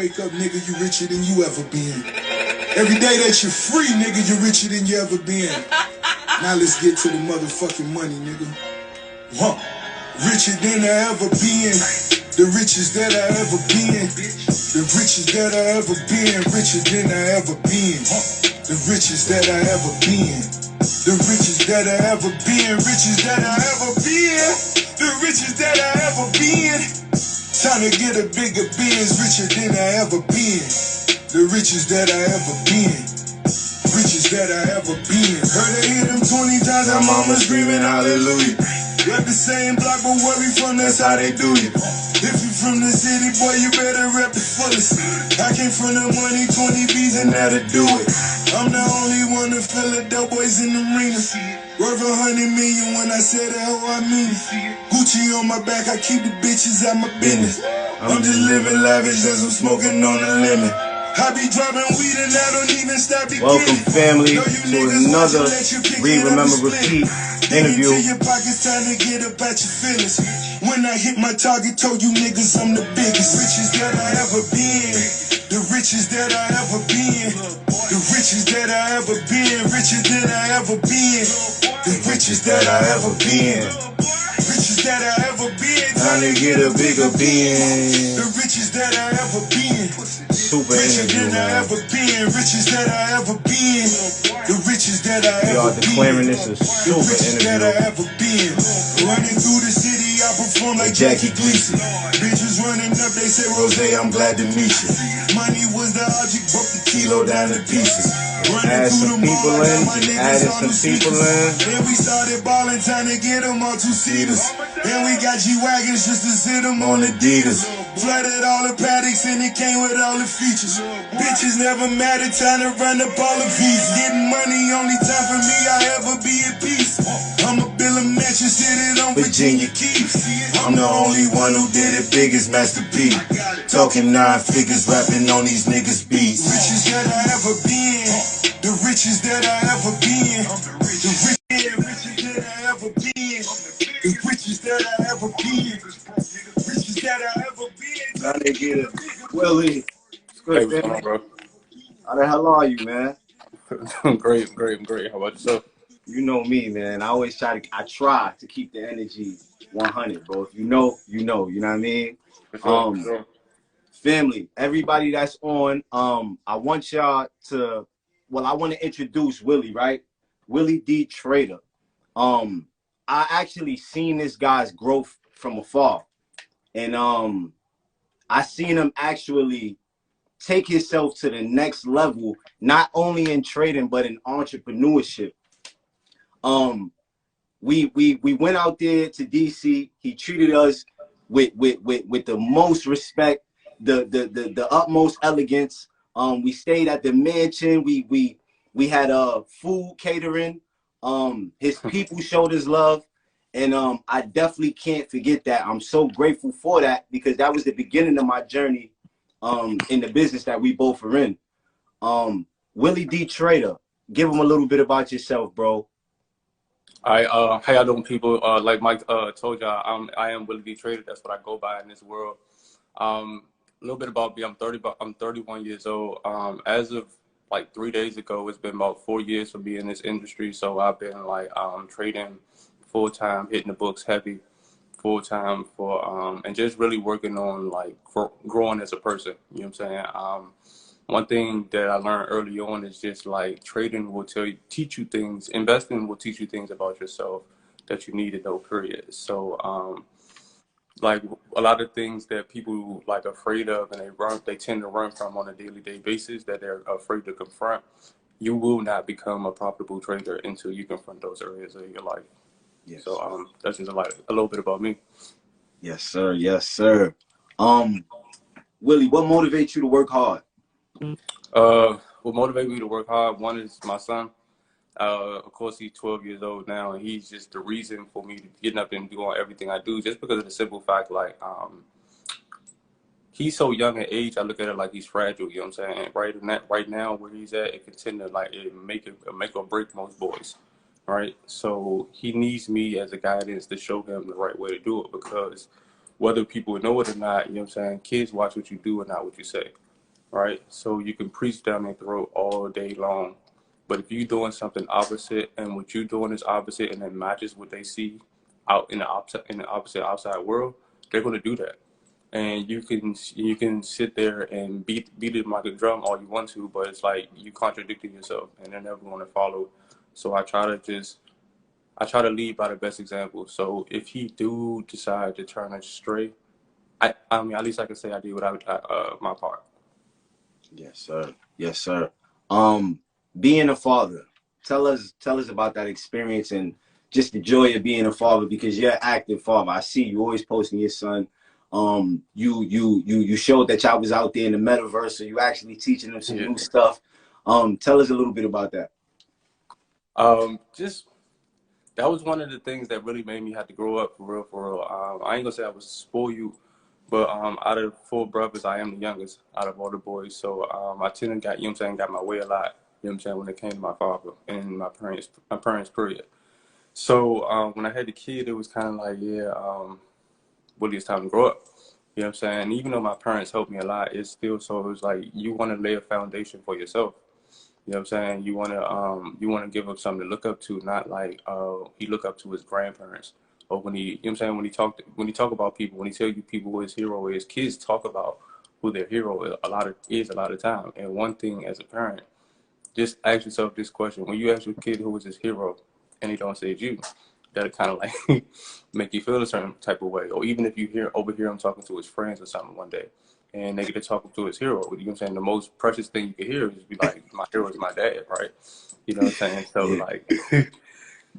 wake up, nigga, you richer than you ever been. Every day that you're free, nigga, you're richer than you ever been. Now let's get to the motherfucking money, nigga. Huh. Richer than I ever been. The richest that I ever been. The richest that I ever been. Richer than I ever been. The richest that I ever been. The richest that I ever been. Richest that I ever been. The richest that I ever been. Trying to get a bigger Benz. Richer than I ever been. The richest that I ever been. Richest that I ever been. Heard I hit them 20 times. My mama screaming hallelujah. Rep the same block, but where we from, that's how they do you. If you from the city, boy, you better rep the fullest. I came from the money, 20 B's, and that'll do it. I'm the only one to feel it, dope boys in the arena. Worth 100 million when I say that, oh, I mean it. Gucci on my back, I keep the bitches at my business. I'm just living lavish as I'm smoking on the limit. I be dropping weed and I don't even stop to Welcome, family, to another Read, Remember, Repeat interview. Your pockets time to get up at your feelings. When I hit my target, told you niggas I'm the biggest. Richest that I ever been. The richest that I ever been. The richest that I ever been. Richer than I ever been. The richest that I ever been. Richest that I ever been. Time to get a bigger bin. The richest that I ever been. Super interview, man. Richest that I ever been. The richest that I We are ever declaring been. this a super That I interview. ever been. Running through the city, I perform like Jackie Gleason. Bitches running up, they say, Rose, I'm glad to meet you. Money was the object, broke the kilo down to pieces. Add some people in, just added some people in. Then we started balling, trying to get them on two-seaters. Then we got G-Wagons just to sit them on Adidas. Flooded all the paddocks and it came with all the features. Bitches never mattered, trying to run up all the visas. Getting money, only time for me I ever be at peace. I'm a bill of mansion, sitting on Virginia Keys. I'm the only one who did it big as Master P. Talking 9 figures, rapping on these niggas' beats. Richest that I ever been. The richest that I ever been. The richest that I ever been. The richest that I ever been. Richest that I ever been. Time to get it. Willy, it's good, Hey, what's going family. on, bro? How the hell are you, man? I'm great. How about yourself? You know me, man. I try to keep the energy 100, bro. If you know, you know what I mean? For sure. Family, everybody that's on, I want y'all to, I want to introduce Willy, right? Willy D. Trader. I actually seen this guy's growth from afar. And I seen him actually take himself to the next level, not only in trading, but in entrepreneurship. We went out there to DC. He treated us with the most respect, the utmost elegance. We stayed at the mansion. We had food catering. His people showed us love, and I definitely can't forget that. I'm so grateful for that because that was the beginning of my journey in the business that we both are in. Willy D. Trader, give him a little bit about yourself, bro. All right, how y'all doing, people? Like Mike told y'all, I am Willy D. Trader. That's what I go by in this world. A little bit about me. I'm 31 years old. As of like 3 days ago, it's been about 4 years for me in this industry. So I've been like trading full time, hitting the books heavy, full time for and just really working on like growing as a person. You know what I'm saying? One thing that I learned early on is just like trading will teach you things. Investing will teach you things about yourself that you need to know, period. So like a lot of things that people like afraid of and they tend to run from on a daily basis that they're afraid to confront. You will not become a profitable trader until you confront those areas of your life. Yes. So that's just a little bit about me. Yes, sir. Yes, sir. Willy, what motivates you to work hard? What motivates me to work hard, one is my son. Of course, he's 12 years old now, and he's just the reason for me getting up and doing everything I do, just because of the simple fact, like, he's so young at age, I look at it like he's fragile, you know what I'm saying? Right now, where he's at, it can tend to, like, make or break most boys, right? So he needs me as a guidance to show him the right way to do it, because whether people know it or not, you know what I'm saying, kids watch what you do and not what you say. right? So you can preach down their throat all day long. But if you're doing something opposite and what you're doing is opposite and it matches what they see out in the opposite outside world, they're gonna do that. And you can sit there and beat it like a drum all you want to, but it's like you contradicting yourself and they're never gonna follow. So I try to lead by the best example. So if he do decide to turn astray, I mean, at least I can say I did what my part. Yes, sir. Yes, sir. Being a father, tell us about that experience and just the joy of being a father, because you're an active father. I see you always posting your son. You showed that y'all was out there in the metaverse, so you actually teaching them some new stuff. Tell us a little bit about that. Just that was one of the things that really made me have to grow up for real, for real. I ain't gonna say I was spoiled, but out of 4 brothers, I am the youngest out of all the boys. So I tend to got, you know what I'm saying, got my way a lot, you know what I'm saying, when it came to my father and my parents period. So when I had the kid, it was kind of like, yeah, Willie, it's time to grow up. You know what I'm saying? And even though my parents helped me a lot, it's still so it was like you want to lay a foundation for yourself. You know what I'm saying? You want to give him something to look up to, not like he look up to his grandparents. Or when he, you know what I'm saying, when he talk about people, when he tell you people who his hero is, kids talk about who their hero is a lot of time. And one thing as a parent, just ask yourself this question: when you ask your kid who is his hero, and he don't say it's you, that kind of like make you feel a certain type of way. Or even if you overhear him talking to his friends or something one day, and they get to talking to his hero, you know what I'm saying? The most precious thing you can hear is be like, my hero is my dad, right? You know what I'm saying? So Yeah. like,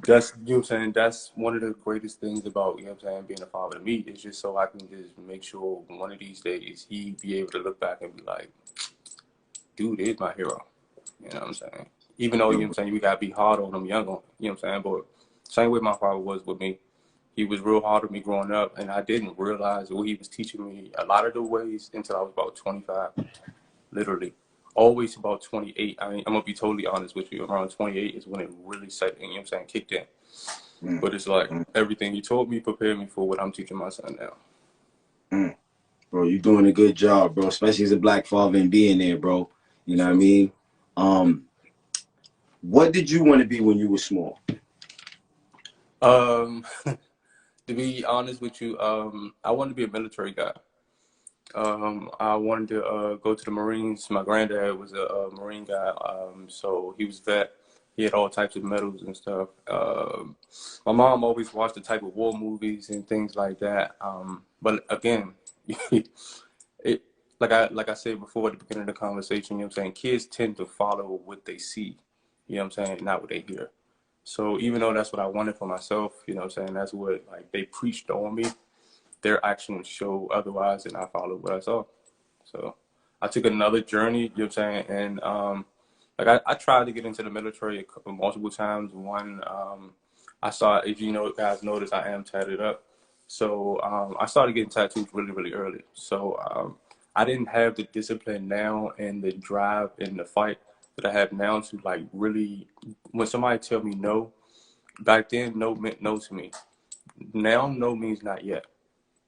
that's, you know what I'm saying? That's one of the greatest things about, you know what I'm saying, being a father to me is just so I can just make sure one of these days he be able to look back and be like, dude is my hero. You know what I'm saying? Even though, you know what I'm saying, we gotta be hard on them young, you know what I'm saying? But same way my father was with me. He was real hard with me growing up, and I didn't realize what he was teaching me a lot of the ways until I was about 25, literally. Always about 28. I mean, I'm gonna be totally honest with you. Around 28 is when it really set, you know what I'm saying, kicked in. Mm. But it's like everything he told me prepared me for what I'm teaching my son now. Bro, you're doing a good job, bro, especially as a black father and being there, bro. You know what I mean? What did you want to be when you were small? To be honest with you, I wanted to be a military guy. I wanted to go to the Marines. My granddad was a Marine guy, so he was vet. He had all types of medals and stuff. My mom always watched the type of war movies and things like that. But again, it like I said before at the beginning of the conversation, you know what I'm saying, kids tend to follow what they see, you know what I'm saying, not what they hear. So even though that's what I wanted for myself, you know what I'm saying, that's what like they preached on me, their actions show otherwise, and I followed what I saw. So I took another journey, you know what I'm saying, and like I tried to get into the military multiple times. One, I saw, if you know, guys notice, I am tatted up. So I started getting tattoos really, really early. So I didn't have the discipline now and the drive and the fight that I have now to like really, when somebody tell me no, back then no meant no to me. Now no means not yet.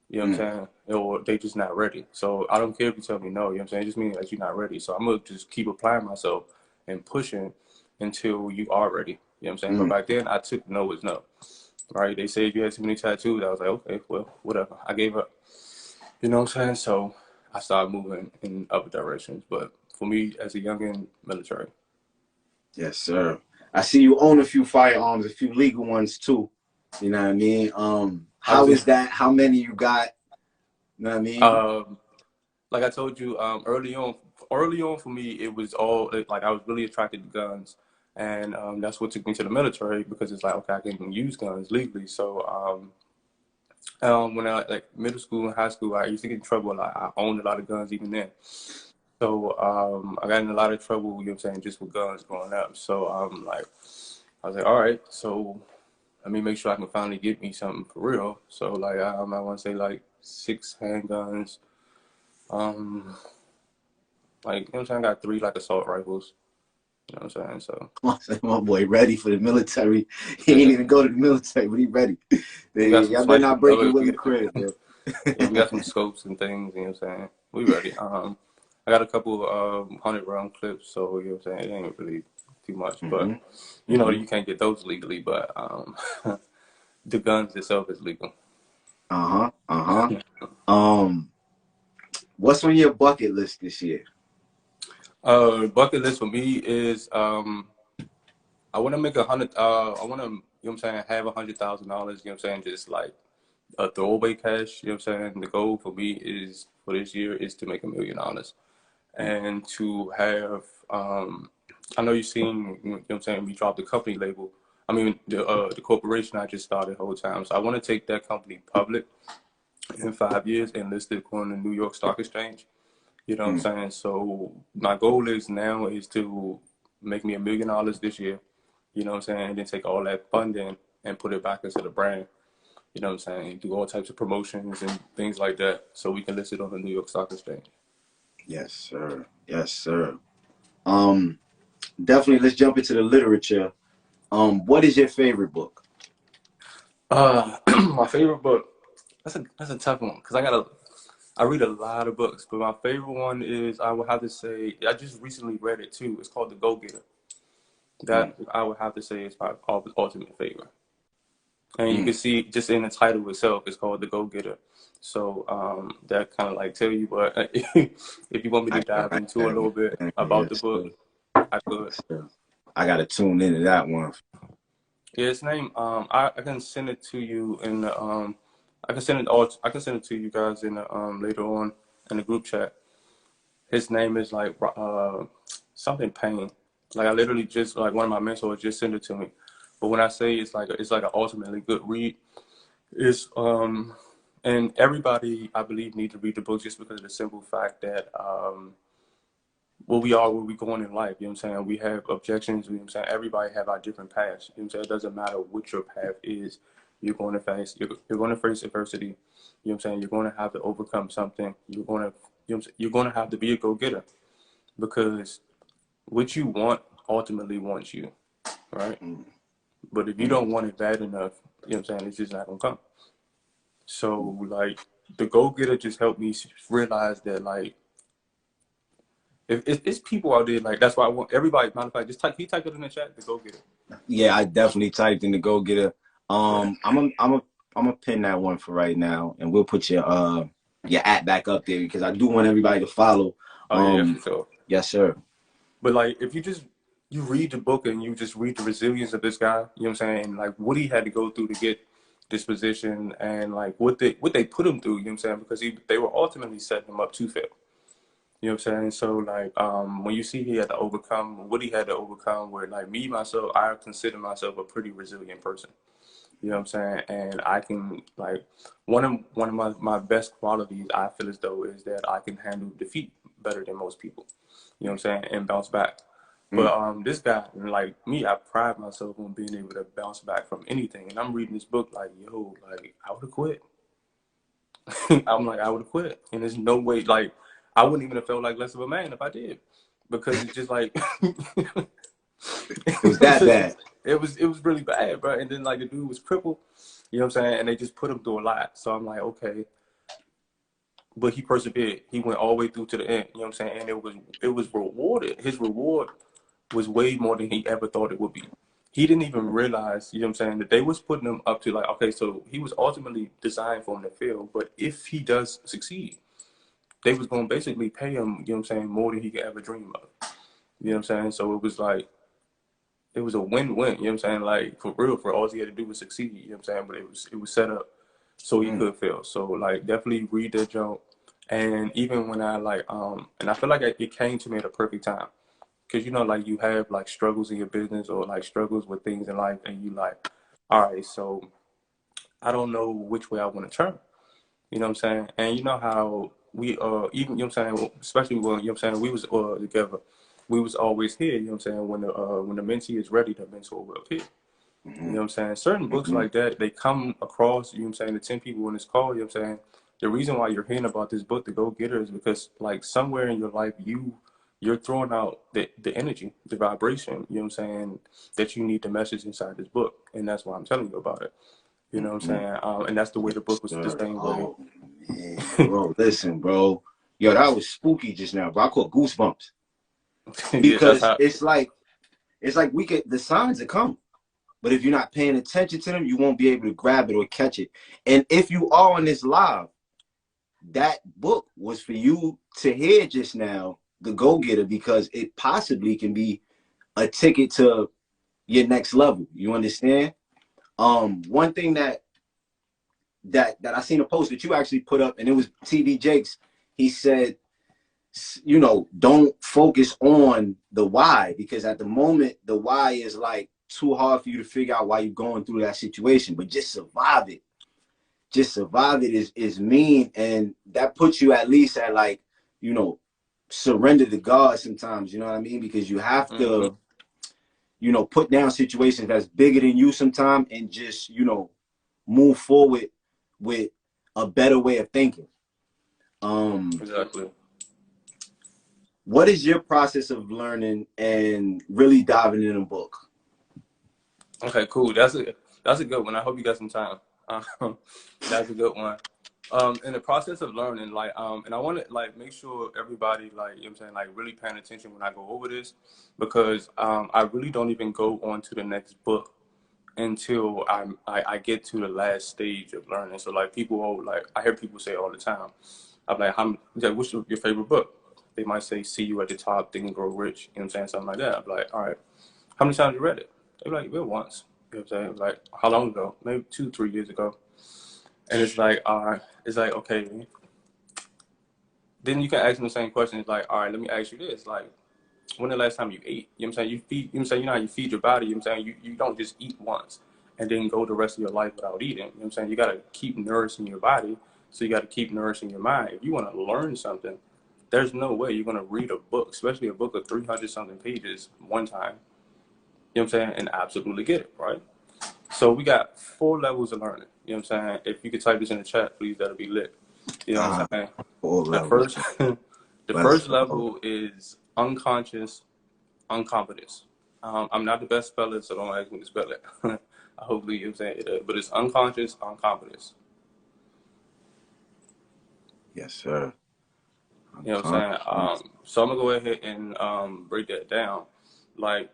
You know what I'm saying? Or they just not ready. So I don't care if you tell me no, you know what I'm saying? It just means that you're not ready. So I'm going to just keep applying myself and pushing until you are ready. You know what I'm saying? But back then I took no as no. Right? They said you had too many tattoos. I was like, okay, well, whatever. I gave up. You know what I'm saying? So I started moving in other directions. But for me, as a youngin', military. Yes, sir. I see you own a few firearms, a few legal ones too. You know what I mean? How is that? How many you got? You know what I mean? Like I told you, early on for me, it was all like I was really attracted to guns, and that's what took me to the military because it's like, okay, I can use guns legally. So when I like middle school and high school, I used to get in trouble a lot. I owned a lot of guns even then. So I got in a lot of trouble, you know what I'm saying, just with guns growing up. So like I was like, all right, so let me make sure I can finally get me something for real. So like I want to say like 6 handguns. Like, you know what I'm saying? I got 3 like assault rifles. You know what I'm saying? So My boy ready for the military. He ain't even go to the military, but he ready. Y'all better not break in Willie crib, bro. yeah, we got some scopes and things, you know what I'm saying? We ready. I got a couple 100-round clips, so you know what I'm saying, it ain't really too much. But you know, you can't get those legally, but the guns itself is legal. What's on your bucket list this year? Bucket list for me is I want to make 100. I want to, you know what I'm saying, have $100,000. You know what I'm saying, just like a throwaway cash. You know what I'm saying. The goal for me is for this year is to make $1 million, and to have. I know you've seen. You know what I'm saying. We dropped the company label. I mean the corporation I just started the whole time. So I want to take that company public in 5 years and list it on the New York Stock Exchange. You know what I'm saying? So my goal is now is to make me $1 million this year. You know what I'm saying? And then take all that funding and put it back into the brand. You know what I'm saying? Do all types of promotions and things like that so we can list it on the New York Stock Exchange. Yes, sir. Yes, sir. Definitely let's jump into the literature. What is your favorite book? My favorite book, that's a tough one because I read a lot of books, but my favorite one is, I would have to say, I just recently read it too. It's called The Go-Getter. That I would have to say is my ultimate favorite. And you can see just in the title itself, it's called The Go-Getter. So that kind of like tell you, but if you want me to dive into a little bit about the book, I could. I gotta tune into that one. Yeah, its name. I can send it to you in the I can send it to you guys in the later on in the group chat. His name is like something Payne. Like I literally just, like, one of my mentors just sent it to me. But when I say it's like an ultimately good read, it's and everybody I believe needs to read the book just because of the simple fact that where we going in life, you know what I'm saying? We have objections, you know what I'm saying? Everybody have our different paths. You know what I'm saying? It doesn't matter what your path is, you're going to face adversity. You know what I'm saying? You're going to have to overcome something. You're going to have to be a go-getter, because what you want ultimately wants you, right? But if you don't want it bad enough, you know what I'm saying, it's just not gonna come. So like the go-getter just helped me realize that, like, if it's people out there, like, that's why I want everybody, matter of fact, just type it in the chat, the go-getter. Yeah, I definitely typed in the go-getter. I'm a pin that one for right now, and we'll put your at back up there because I do want everybody to follow. Yeah, for sure. Yes, sir. But like, if you read the book and you just read the resilience of this guy, you know what I'm saying, and like what he had to go through to get this position, and like what they put him through, you know what I'm saying, because they were ultimately setting him up to fail. You know what I'm saying? So like when you see he had to overcome what he had to overcome, where like me myself, I consider myself a pretty resilient person. You know what I'm saying? And I can, like, one of my best qualities, I feel as though, is that I can handle defeat better than most people. You know what I'm saying? And bounce back. But this guy, like me, I pride myself on being able to bounce back from anything. And I'm reading this book like, yo, like, I would have quit. I'm like, I would have quit. And there's no way, like, I wouldn't even have felt like less of a man if I did. Because it's just like it was that bad. It was really bad, bro. And then like the dude was crippled, you know what I'm saying? And they just put him through a lot. So I'm like, okay. But he persevered. He went all the way through to the end, you know what I'm saying? And it was rewarded. His reward was way more than he ever thought it would be. He didn't even realize, you know what I'm saying, that they was putting him up to, like, okay, so he was ultimately designed for him to fail. But if he does succeed, they was going to basically pay him, you know what I'm saying, more than he could ever dream of. You know what I'm saying? So it was like, it was a win-win, you know what I'm saying? Like, for real, for all he had to do was succeed, you know what I'm saying? But it was set up so he could fail. So, like, definitely read that junk. And even when I, like, and I feel like it came to me at a perfect time. Because, you know, like, you have, like, struggles in your business or, like, struggles with things in life. And you, like, all right, so I don't know which way I want to turn. You know what I'm saying? And you know how we, even, you know what I'm saying, especially when, you know what I'm saying, we was together. We was always here, you know what I'm saying, when the mentee is ready, the mentor will appear. You know what I'm saying? Certain books like that, they come across, you know what I'm saying, the 10 people in this call, you know what I'm saying? The reason why you're hearing about this book, The Go-Getter, is because, like, somewhere in your life, you're throwing out the energy, the vibration, you know what I'm saying, that you need the message inside this book. And that's why I'm telling you about it. You know what I'm saying? And that's the way the book was the same way. Man, bro, listen, bro. Yo, that was spooky just now, bro. I caught goosebumps Yeah, that's because how. it's like we get the signs that come, but if you're not paying attention to them, you won't be able to grab it or catch it. And if you are on this live, that book was for you to hear just now, the Go Getter, because it possibly can be a ticket to your next level. You understand? One thing that I seen a post that you actually put up, and it was TD Jakes. He said, you know, don't focus on the why, because at the moment the why is like too hard for you to figure out why you're going through that situation, but just survive it. Just survive it is mean, and that puts you at least at, like, you know, surrender to God sometimes, you know what I mean? Because you have to, you know, put down situations that's bigger than you sometimes and just, you know, move forward with a better way of thinking. Exactly. What is your process of learning and really diving in a book? Okay, cool. That's a good one. I hope you got some time. That's a good one. In the process of learning, like, and I want to like make sure everybody, like, you know what I'm saying, like, really paying attention when I go over this, because I really don't even go on to the next book until I get to the last stage of learning. So like people, like, I hear people say all the time, I'm like, what's your favorite book? They might say, See You at the Top, Think and Grow Rich. You know what I'm saying? Something like that. I'm like, all right, how many times you read it? They're like, well, once. You know what I'm saying? Like, how long ago? Maybe 2-3 years ago. And it's like, all right, it's like, okay. Then you can ask them the same question. It's like, all right, let me ask you this. Like, when the last time you ate? You know what I'm saying? You feed, you know what I'm saying? You know how you feed your body? You know what I'm saying? You don't just eat once and then go the rest of your life without eating. You know what I'm saying? You got to keep nourishing your body. So you got to keep nourishing your mind. If you want to learn something, there's no way you're going to read a book, especially a book of 300 something pages one time. You know what I'm saying? And absolutely get it, right? So we got 4 levels of learning. You know what I'm saying? If you could type this in the chat, please, that'll be lit. You know what I'm saying? 4 The levels. first, the first level is unconscious uncompetence. I'm not the best speller, so don't ask me to spell it. Hopefully, you know what I'm saying, but it's unconscious uncompetence. Yes, sir. You know what I'm saying? So I'm gonna go ahead and break that down. Like,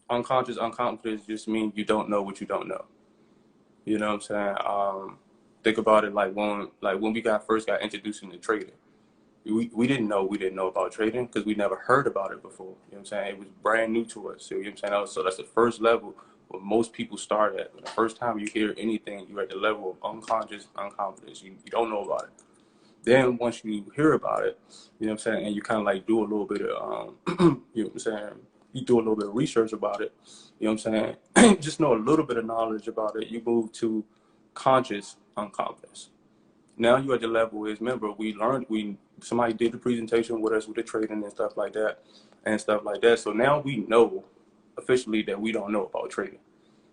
unconscious uncompetence just means you don't know what you don't know. You know what I'm saying? Think about it like when we first got introduced into trading. We didn't know about trading because we never heard about it before. You know what I'm saying? It was brand new to us. So, you know what I'm saying? So that's the first level where most people start at. When the first time you hear anything, you're at the level of unconscious uncompetence. You don't know about it. Then once you hear about it, you know what I'm saying, and you kind of like do a little bit of, you know what I'm saying, you do a little bit of research about it, you know what I'm saying, just know a little bit of knowledge about it, you move to conscious uncompetence. Now you're at the level is, remember, somebody did the presentation with us with the trading and stuff like that. So now we know officially that we don't know about trading.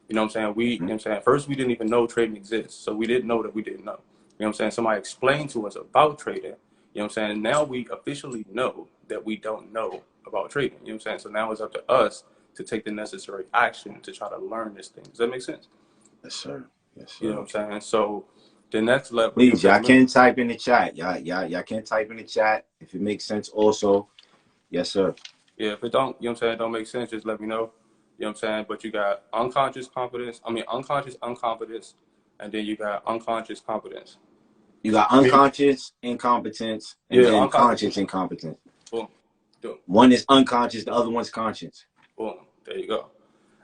You know what I'm saying? You know what I'm saying? First, we didn't even know trading exists. So we didn't know that we didn't know. You know what I'm saying? Somebody explained to us about trading. You know what I'm saying? Now we officially know that we don't know about trading. You know what I'm saying? So now it's up to us to take the necessary action to try to learn this thing. Does that make sense? Yes, sir. Yes, sir. You know what I'm saying? So the next level. Please, y'all can type in the chat. Y'all can type in the chat if it makes sense also. Yes, sir. Yeah, if it don't, you know what I'm saying, don't make sense, just let me know. You know what I'm saying? But you got unconscious uncompetence, and then you got unconscious competence. You got unconscious incompetence and then conscious incompetence. Boom. One is unconscious, the other one's conscious. Boom. There you go.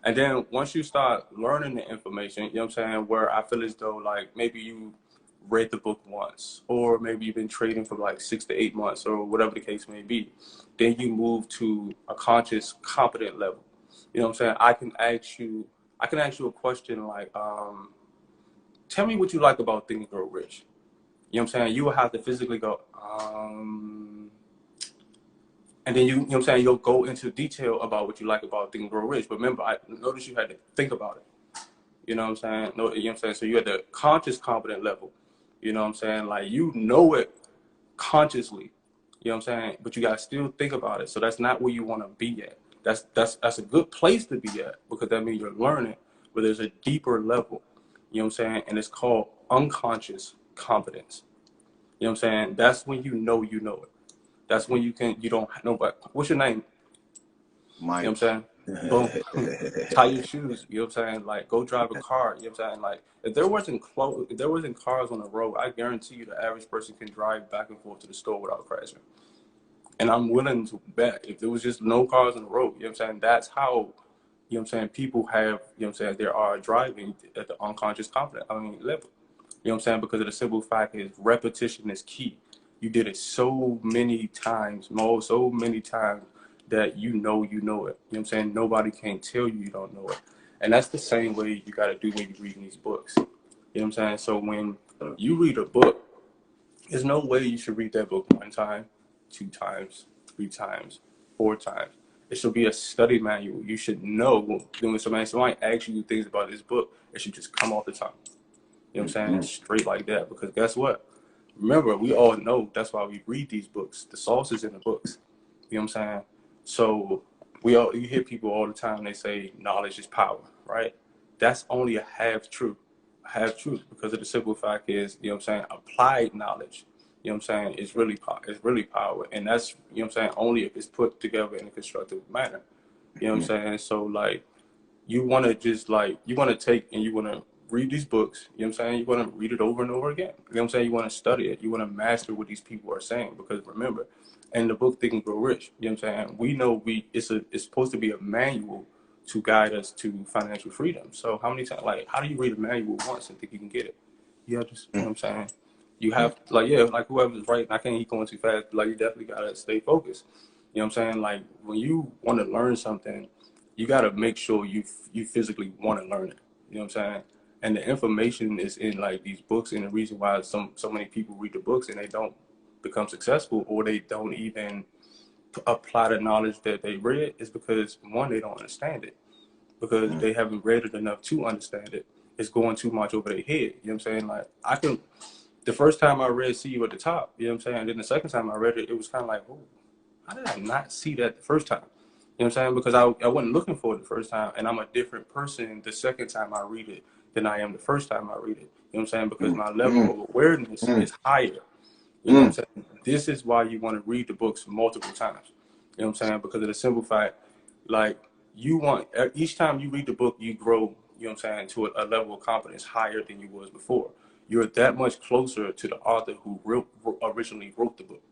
And then once you start learning the information, you know what I'm saying, where I feel as though like maybe you read the book once, or maybe you've been trading for like 6 to 8 months, or whatever the case may be, then you move to a conscious competent level. You know what I'm saying? I can ask you a question like, tell me what you like about Think and Grow Rich. You know what I'm saying? You will have to physically go, and then you know what I'm saying, you'll go into detail about what you like about Think and Grow Rich. But remember, I noticed you had to think about it. You know what I'm saying? No, you know what I'm saying? So you're at the conscious competent level. You know what I'm saying? Like, you know it consciously. You know what I'm saying? But you gotta still think about it. So that's not where you want to be at. That's a good place to be at, because that means you're learning, but there's a deeper level. You know what I'm saying? And it's called unconscious competence. You know what I'm saying? That's when you know it. That's when you don't know, but what's your name? Mike. You know what I'm saying? Boom. Tie your shoes. You know what I'm saying? Like, go drive a car. You know what I'm saying? Like, if there wasn't cars on the road, I guarantee you the average person can drive back and forth to the store without crashing. And I'm willing to bet if there was just no cars on the road, you know what I'm saying? That's how, you know what I'm saying, people have, you know what I'm saying, they are driving at the unconscious confident, level. You know what I'm saying? Because of the simple fact is repetition is key. You did it so many times, so many times that you know it. You know what I'm saying? Nobody can tell you don't know it. And that's the same way you got to do when you're reading these books. You know what I'm saying? So when you read a book, there's no way you should read that book 1 time, 2 times, 3 times, 4 times. It should be a study manual. You should know when somebody asks you things about this book, it should just come off the top. You know what I'm saying? Straight like that. Because guess what? Remember, we all know that's why we read these books. The sauce is in the books. You know what I'm saying? So you hear people all the time, they say knowledge is power, right? That's only a half truth. Because of the simple fact is, you know what I'm saying, applied knowledge, you know what I'm saying, is really power. And that's, you know what I'm saying, only if it's put together in a constructive manner. You know what I'm saying? So like you want to take and you want to read these books, you know what I'm saying? You want to read it over and over again. You know what I'm saying? You want to study it. You want to master what these people are saying, because remember, in the book Think and Grow Rich, you know what I'm saying? We know it's supposed to be a manual to guide us to financial freedom. So how many times, like, how do you read a manual once and think you can get it? You have to, you know what I'm saying? You have, like, yeah, like whoever's writing, I can't keep going too fast, but like you definitely got to stay focused. You know what I'm saying? Like when you want to learn something, you got to make sure you physically want to learn it. You know what I'm saying? And the information is in like these books, and the reason why so many people read the books and they don't become successful, or they don't even apply the knowledge that they read, is because one, they don't understand it, because they haven't read it enough to understand it. It's going too much over their head. You know what I'm saying? Like the first time I read See You at the Top, you know what I'm saying? And then the second time I read it, it was kind of like, oh, how did I not see that the first time? You know what I'm saying? Because I wasn't looking for it the first time, and I'm a different person the second time I read it than I am the first time I read it. You know what I'm saying? Because my level of awareness is higher. You know what I'm saying? This is why you want to read the books multiple times. You know what I'm saying? Because of the simple fact, like, each time you read the book, you grow, you know what I'm saying, to a level of confidence higher than you was before. You're that much closer to the author who originally wrote the book.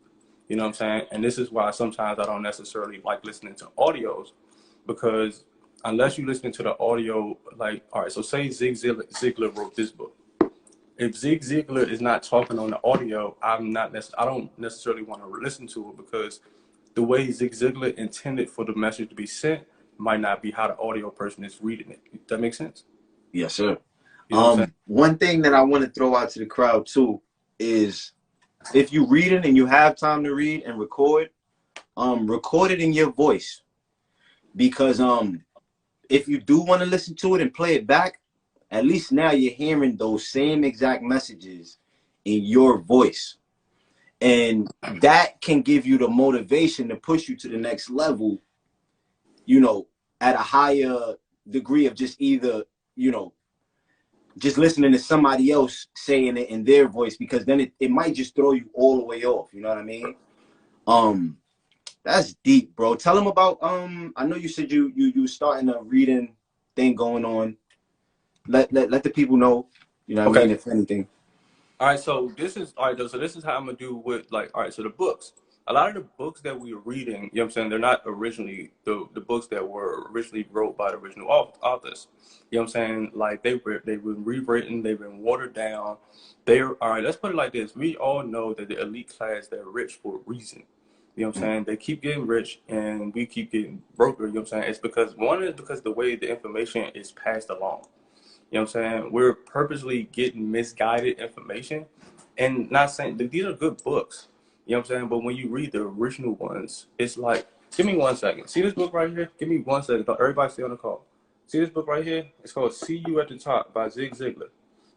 You know what I'm saying? And this is why sometimes I don't necessarily like listening to audios, because unless you listen to the audio, like, all right, so say Zig Ziglar wrote this book. If Zig Ziglar is not talking on the audio, I don't necessarily want to listen to it, because the way Zig Ziglar intended for the message to be sent might not be how the audio person is reading it. That makes sense? Yes, sir. You know what I'm saying? One thing that I want to throw out to the crowd too is, if you read it and you have time to read and record it in your voice, because if you do want to listen to it and play it back, at least now you're hearing those same exact messages in your voice. And that can give you the motivation to push you to the next level, you know, at a higher degree of just either, you know, just listening to somebody else saying it in their voice, because then it might just throw you all the way off. You know what I mean? That's deep, bro. Tell them about, I know you said you starting a reading thing going on. Let the people know, you know what I mean, if anything. All right, so this is how I'm gonna do with, like, all right, so the books. A lot of the books that we're reading, you know what I'm saying, they're not originally the books that were originally wrote by the original authors. You know what I'm saying? Like they've been rewritten, they've been watered down. All right, let's put it like this. We all know that the elite class, they're rich for a reason. You know what I'm saying? They keep getting rich and we keep getting broker. You know what I'm saying? It's because the way the information is passed along. You know what I'm saying? We're purposely getting misguided information, and not saying that these are good books. You know what I'm saying? But when you read the original ones, it's like, give me 1 second. See this book right here? Give me 1 second. Don't everybody stay on the call. See this book right here? It's called See You at the Top by Zig Ziglar.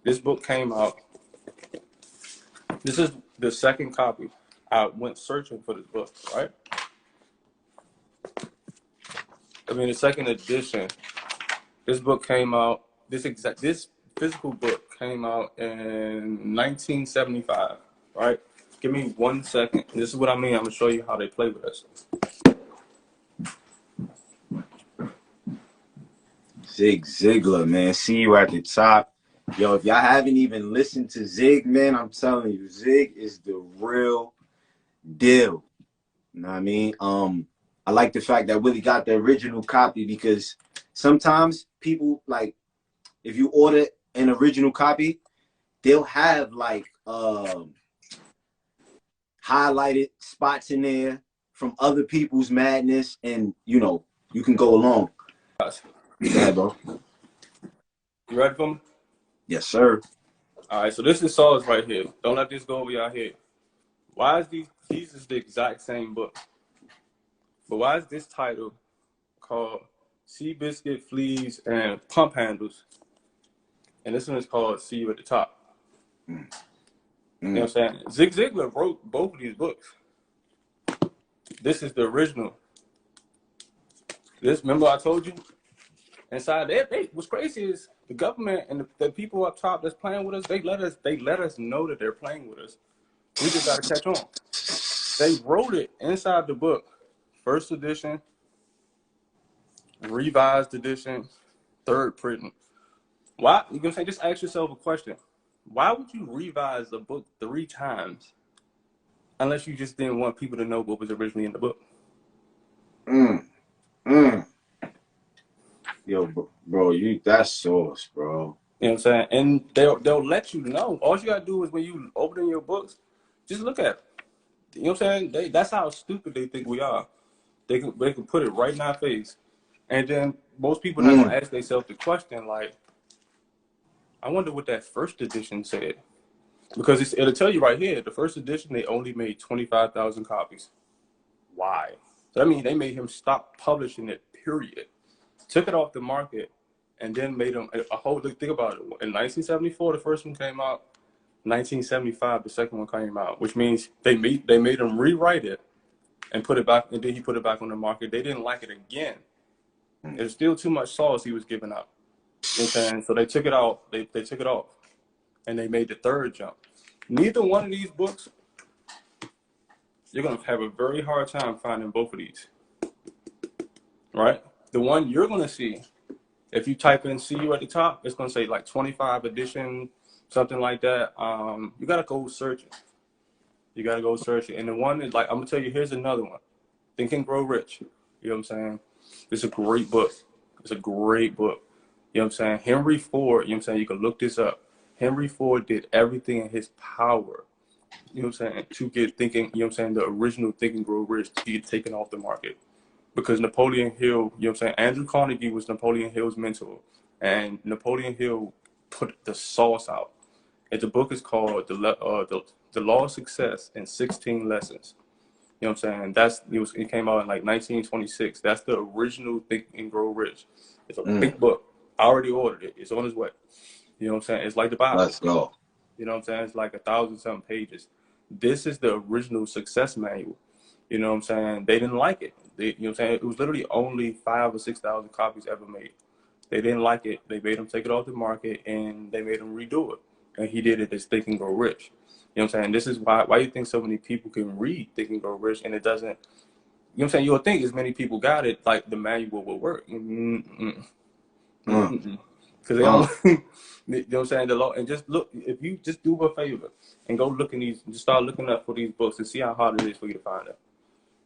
This book came out. This is the second copy. I went searching for this book, right? I mean, the second edition. This book came out. This physical book came out in 1975, right? Give me 1 second. This is what I mean. I'm gonna show you how they play with us. Zig Ziglar, man. See you at the top. Yo, if y'all haven't even listened to Zig, man, I'm telling you, Zig is the real deal. You know what I mean? I like the fact that Willie got the original copy, because sometimes people, like, if you order an original copy, they'll have like highlighted spots in there from other people's madness, and you know, you can go along. Go ahead, bro. You ready for me? Yes, sir. All right, so this is Saul's right here. Don't let this go over your head. Why is these is the exact same book? But why is this title called Seabiscuit, Fleas, and Pump Handles? And this one is called See You at the Top. You know what I'm saying? Zig Ziglar wrote both of these books. This is the original. This, remember I told you? Inside they what's crazy is the government and the people up top that's playing with us, they let us know that they're playing with us. We just gotta catch on. They wrote it inside the book. First edition, revised edition, third printing. Why? You can say, just ask yourself a question. Why would you revise a book 3 times unless you just didn't want people to know what was originally in the book? Yo, bro, you that's sauce, bro. You know what I'm saying? And they'll let you know. All you gotta do is when you open your books, just look at it. You know what I'm saying? That's how stupid they think we are. They can put it right in our face. And then most people not gonna ask themselves the question, like, I wonder what that first edition said. Because it'll tell you right here, the first edition, they only made 25,000 copies. Why? So that means they made him stop publishing it, period. Took it off the market, and then made him a whole, think about it. In 1974, the first one came out. 1975, the second one came out, which means they made him rewrite it and put it back, and then he put it back on the market. They didn't like it again. There's still too much sauce he was giving out. You know what I'm saying? So they took it out. They took it off, and they made the third jump. Neither one of these books, you're gonna have a very hard time finding both of these. Right? The one you're gonna see, if you type in "See You at the Top," it's gonna say like 25 edition, something like that. You gotta go search it. You gotta go search it. And the one is like, I'm gonna tell you, here's another one. Think and Grow Rich. You know what I'm saying? It's a great book. It's a great book. You know what I'm saying? Henry Ford, you know what I'm saying? You can look this up. Henry Ford did everything in his power, you know what I'm saying, to get thinking, you know what I'm saying, the original Think and Grow Rich to get taken off the market. Because Napoleon Hill, you know what I'm saying, Andrew Carnegie was Napoleon Hill's mentor. And Napoleon Hill put the sauce out. And the book is called The Law of Success in 16 Lessons. You know what I'm saying? It came out in like 1926. That's the original Think and Grow Rich. It's a big book. I already ordered it. It's on its way. You know what I'm saying? It's like the Bible. Let's go. You know what I'm saying? It's like 1,000-something pages. This is the original success manual. You know what I'm saying? They didn't like it. You know what I'm saying? It was literally only 5,000 or 6,000 copies ever made. They didn't like it. They made him take it off the market, and they made him redo it. And he did it as Think and Grow Rich. You know what I'm saying? This is why you think so many people can read Think and Grow Rich, and it doesn't. You know what I'm saying? You'll think as many people got it, like the manual will work. Because they don't, you know what I'm saying? The law, and just look, if you just do a favor and go look in these, just start looking up for these books and see how hard it is for you to find them.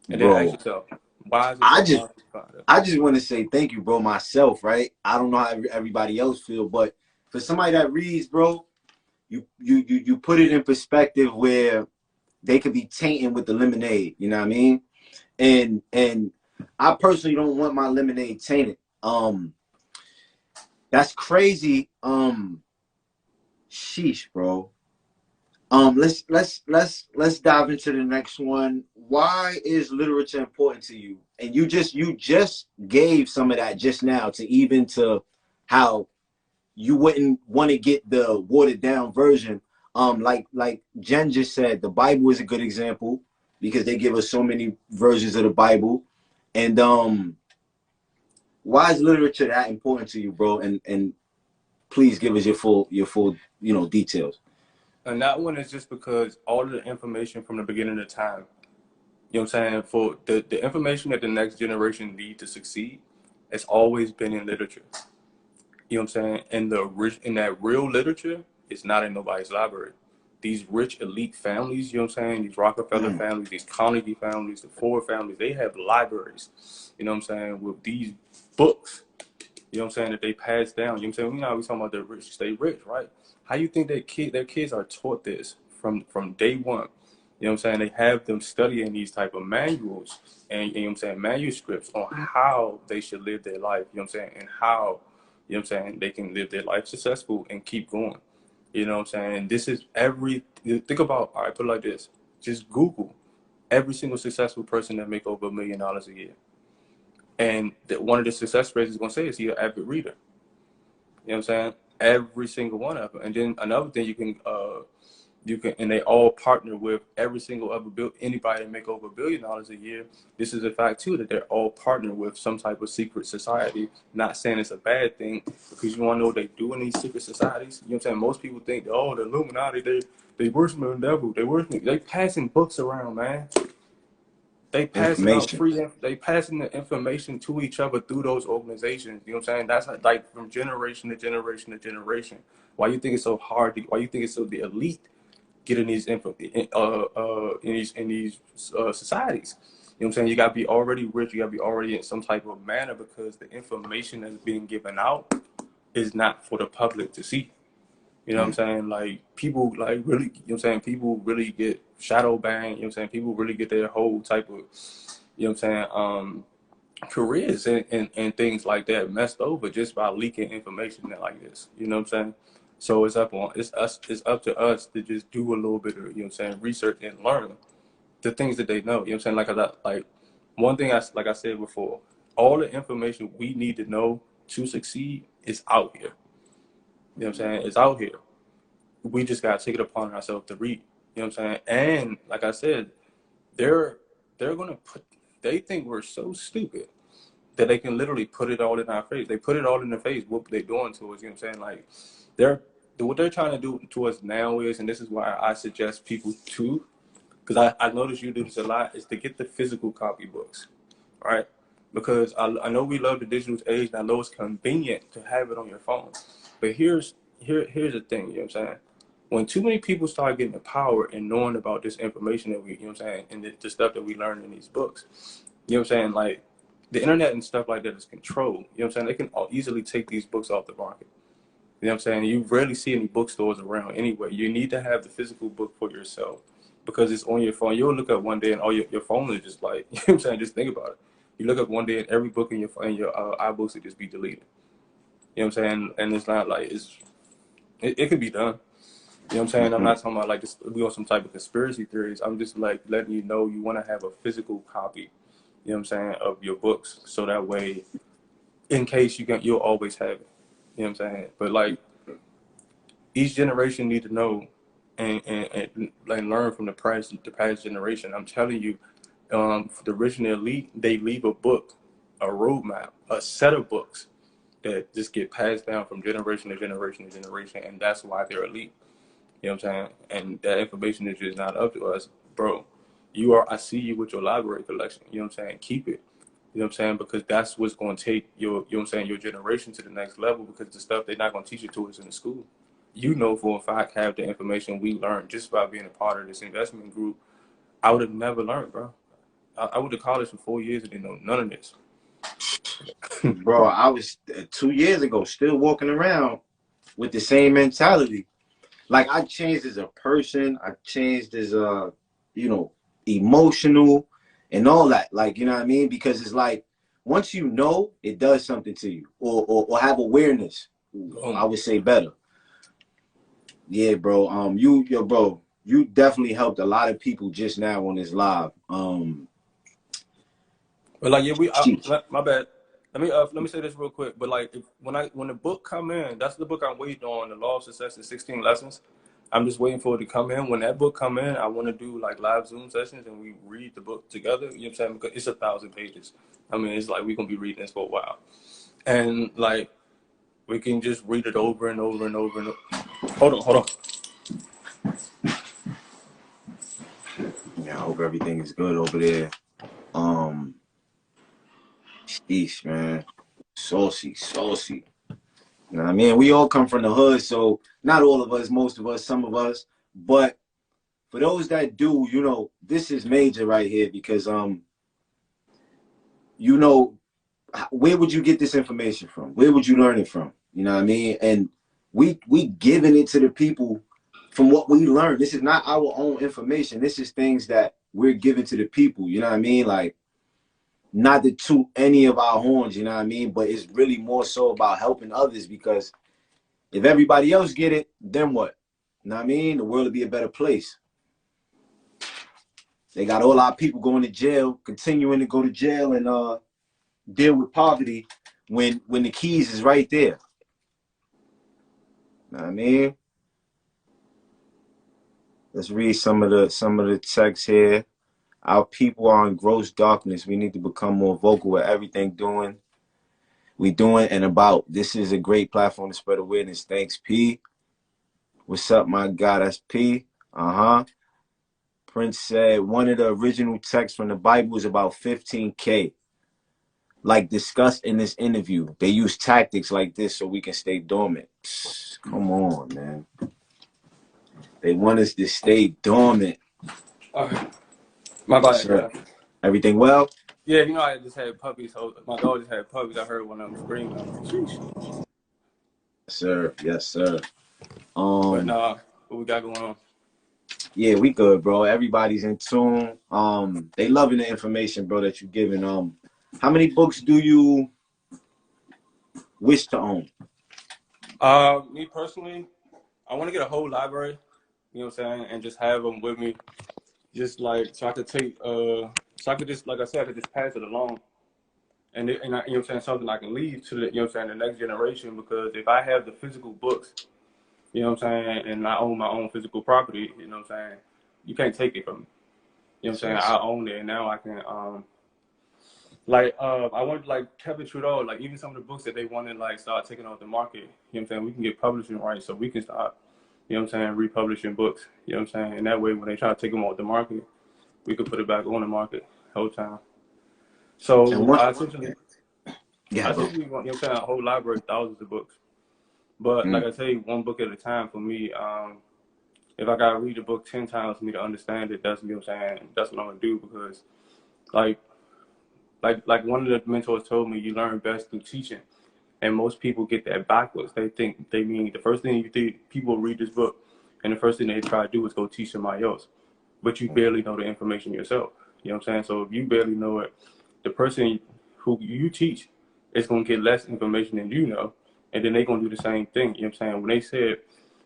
And then ask yourself, why is it so hard to find them? I just want to say thank you, bro, myself, right? I don't know how everybody else feel, but for somebody that reads, bro, you put it in perspective where they could be tainting with the lemonade, you know what I mean? And I personally don't want my lemonade tainted. That's crazy. Sheesh, bro. Let's dive into the next one. Why is literature important to you? And you just gave some of that just now to how you wouldn't want to get the watered down version. Like Jen just said, the Bible is a good example because they give us so many versions of the Bible. And why is literature that important to you, bro? And please give us your full, details. And that one is just because all of the information from the beginning of time, you know what I'm saying, for the information that the next generation need to succeed, it's always been in literature. You know what I'm saying? And in that real literature, it's not in nobody's library. These rich elite families, you know what I'm saying? These Rockefeller families, these Carnegie families, the Ford families, they have libraries, you know what I'm saying, with these books, you know what I'm saying, that they pass down. You know what I'm saying? We talking about the rich stay rich, right? How you think their kids are taught this from day one? You know what I'm saying? They have them studying these type of manuals and, you know what I'm saying, manuscripts on how they should live their life, you know what I'm saying, and how, you know what I'm saying, they can live their life successful and keep going. You know what I'm saying? This is think about, all right, put it like this. Just Google every single successful person that make over $1 million a year. And one of the success rates is going to say is he an avid reader. You know what I'm saying? Every single one of them. And then another thing you can, and they all partner with every single other anybody that make over $1 billion a year. This is a fact too, that they're all partnered with some type of secret society. Not saying it's a bad thing, because you want to know what they do in these secret societies. You know what I'm saying? Most people think, oh, the Illuminati, they worship the devil. They passing books around, man. They passing out they passing the information to each other through those organizations. You know what I'm saying? That's like from generation to generation to generation. Why you think it's so hard? Why you think it's so the elite get in these societies? You know what I'm saying? You gotta be already rich. You gotta be already in some type of manner, because the information that's being given out is not for the public to see. You know what I'm saying? Like, people like really, you know what I'm saying? People really get shadow banned. You know what I'm saying? People really get their whole type of, you know what I'm saying, careers and things like that messed over just by leaking information like this. You know what I'm saying? So it's up to us to just do a little bit of, you know what I'm saying, research and learn the things that they know. You know what I'm saying? Like one thing like I said before, all the information we need to know to succeed is out here. You know what I'm saying? It's out here. We just gotta take it upon ourselves to read. You know what I'm saying? And like I said, they're gonna they think we're so stupid that they can literally put it all in our face. They put it all in their face, what they're doing to us. You know what I'm saying? Like, what they're trying to do to us now is, and this is why I suggest people to, because I notice you do this a lot, is to get the physical copy books, right? Because I know we love the digital age, and I know it's convenient to have it on your phone. But here's the thing, you know what I'm saying? When too many people start getting the power and knowing about this information that we, you know what I'm saying, and the stuff that we learn in these books, you know what I'm saying? Like, the internet and stuff like that is controlled. You know what I'm saying? They can easily take these books off the market. You know what I'm saying? You rarely see any bookstores around anyway. You need to have the physical book for yourself, because it's on your phone. You'll look up one day and all your phone is just like, you know what I'm saying? Just think about it. You look up one day and every book in your iBooks would just be deleted. You know what I'm saying? And it's not like it could be done. You know what I'm saying? I'm not talking about like this, we on some type of conspiracy theories. I'm just like letting you know you want to have a physical copy, you know what I'm saying, of your books, so that way, in case you'll always have it. You know what I'm saying? But like, each generation need to know and learn from the past generation. I'm telling you, for the rich and the elite, they leave a book, a roadmap, a set of books that just get passed down from generation to generation to generation, and that's why they're elite. You know what I'm saying? And that information is just not up to us, bro. I see you with your library collection. You know what I'm saying? Keep it. You know what I'm saying? Because that's what's going to take you know what I'm saying, your generation to the next level, because the stuff they're not going to teach it to us in the school. You know for a fact, have the information we learned just by being a part of this investment group. I would have never learned, bro. I went to college for 4 years and didn't know none of this. Bro, I was 2 years ago still walking around with the same mentality. Like, I changed as a person. I changed as emotional and all that. Like, you know what I mean? Because it's like, once you know, it does something to you, or have awareness. I would say better. Yeah, bro. Bro, you definitely helped a lot of people just now on this live. But like, yeah, my bad. Let me say this real quick. But like, when the book come in, that's the book I'm waiting on, The Law of Success in 16 Lessons. I'm just waiting for it to come in. When that book come in, I want to do like live Zoom sessions and we read the book together. You know what I'm saying? Because it's 1,000 pages. I mean, it's like we're gonna be reading this for a while, and like we can just read it over and over and over and over. Hold on. Hope everything is good over there. Sheesh, man. Saucy. You know what I mean? We all come from the hood, so not all of us, most of us, some of us. But for those that do, you know, this is major right here because, you know, where would you get this information from? Where would you learn it from? You know what I mean? And we giving it to the people from what we learned. This is not our own information. This is things that we're giving to the people. You know what I mean? Like, not to toot any of our horns, you know what I mean? But it's really more so about helping others because if everybody else get it, then what? You know what I mean? The world would be a better place. They got all our people going to jail, continuing to go to jail and deal with poverty when the keys is right there. You know what I mean? Let's read some of the texts here. Our people are in gross darkness. We need to become more vocal with everything we doing and about. This is a great platform to spread awareness. Thanks, P. What's up, my God? That's P. Prince said one of the original texts from the Bible is about 15K. Like discussed in this interview, they use tactics like this so we can stay dormant. Come on, man. They want us to stay dormant. My bad. Sure. Everything well? Yeah, you know, I just had puppies. So my dog just had puppies. I heard one of them screaming. Sheesh. Sir, yes, sir. But nah, what we got going on? Yeah, we good, bro. Everybody's in tune. They loving the information, bro, that you're giving. How many books do you wish to own? Me personally, I want to get a whole library. You know what I'm saying, and just have them with me, just like so I could take, so I could just, like I said, I could just pass it along, and I, you know what I'm saying, something I can leave to the, you know what I'm saying, the next generation. Because if I have the physical books, you know what I'm saying, and I own my own physical property, you know what I'm saying, you can't take it from me. You know what I'm saying, I own it, and now I can, I want like Kevin Trudeau, like even some of the books that they want to like start taking off the market. You know what I'm saying, we can get publishing rights, so we can start, you know what I'm saying, republishing books. You know what I'm saying, and that way when they try to take them off the market, we could put it back on the market the whole time. So I essentially want, you know what I'm saying, a whole library, thousands of books. But like I say, one book at a time for me. If I gotta read the book 10 times for me to understand it, that's, you know what I'm saying, that's what I'm gonna do. Because like one of the mentors told me, you learn best through teaching. And most people get that backwards. They think they mean the first thing you think, people read this book, and the first thing they try to do is go teach somebody else. But you barely know the information yourself. You know what I'm saying? So if you barely know it, the person who you teach is going to get less information than you know, and then they're going to do the same thing. You know what I'm saying? When they said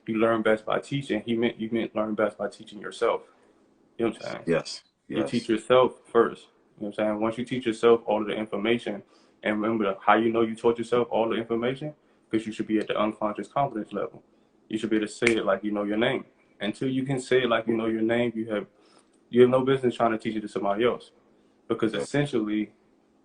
you learn best by teaching, you meant learn best by teaching yourself. You know what I'm saying? Yes. You teach yourself first. You know what I'm saying? Once you teach yourself all of the information, and remember how you know you taught yourself all the information, because you should be at the unconscious confidence level. You should be able to say it like you know your name. Until you can say it like you know your name, you have no business trying to teach it to somebody else. Because essentially,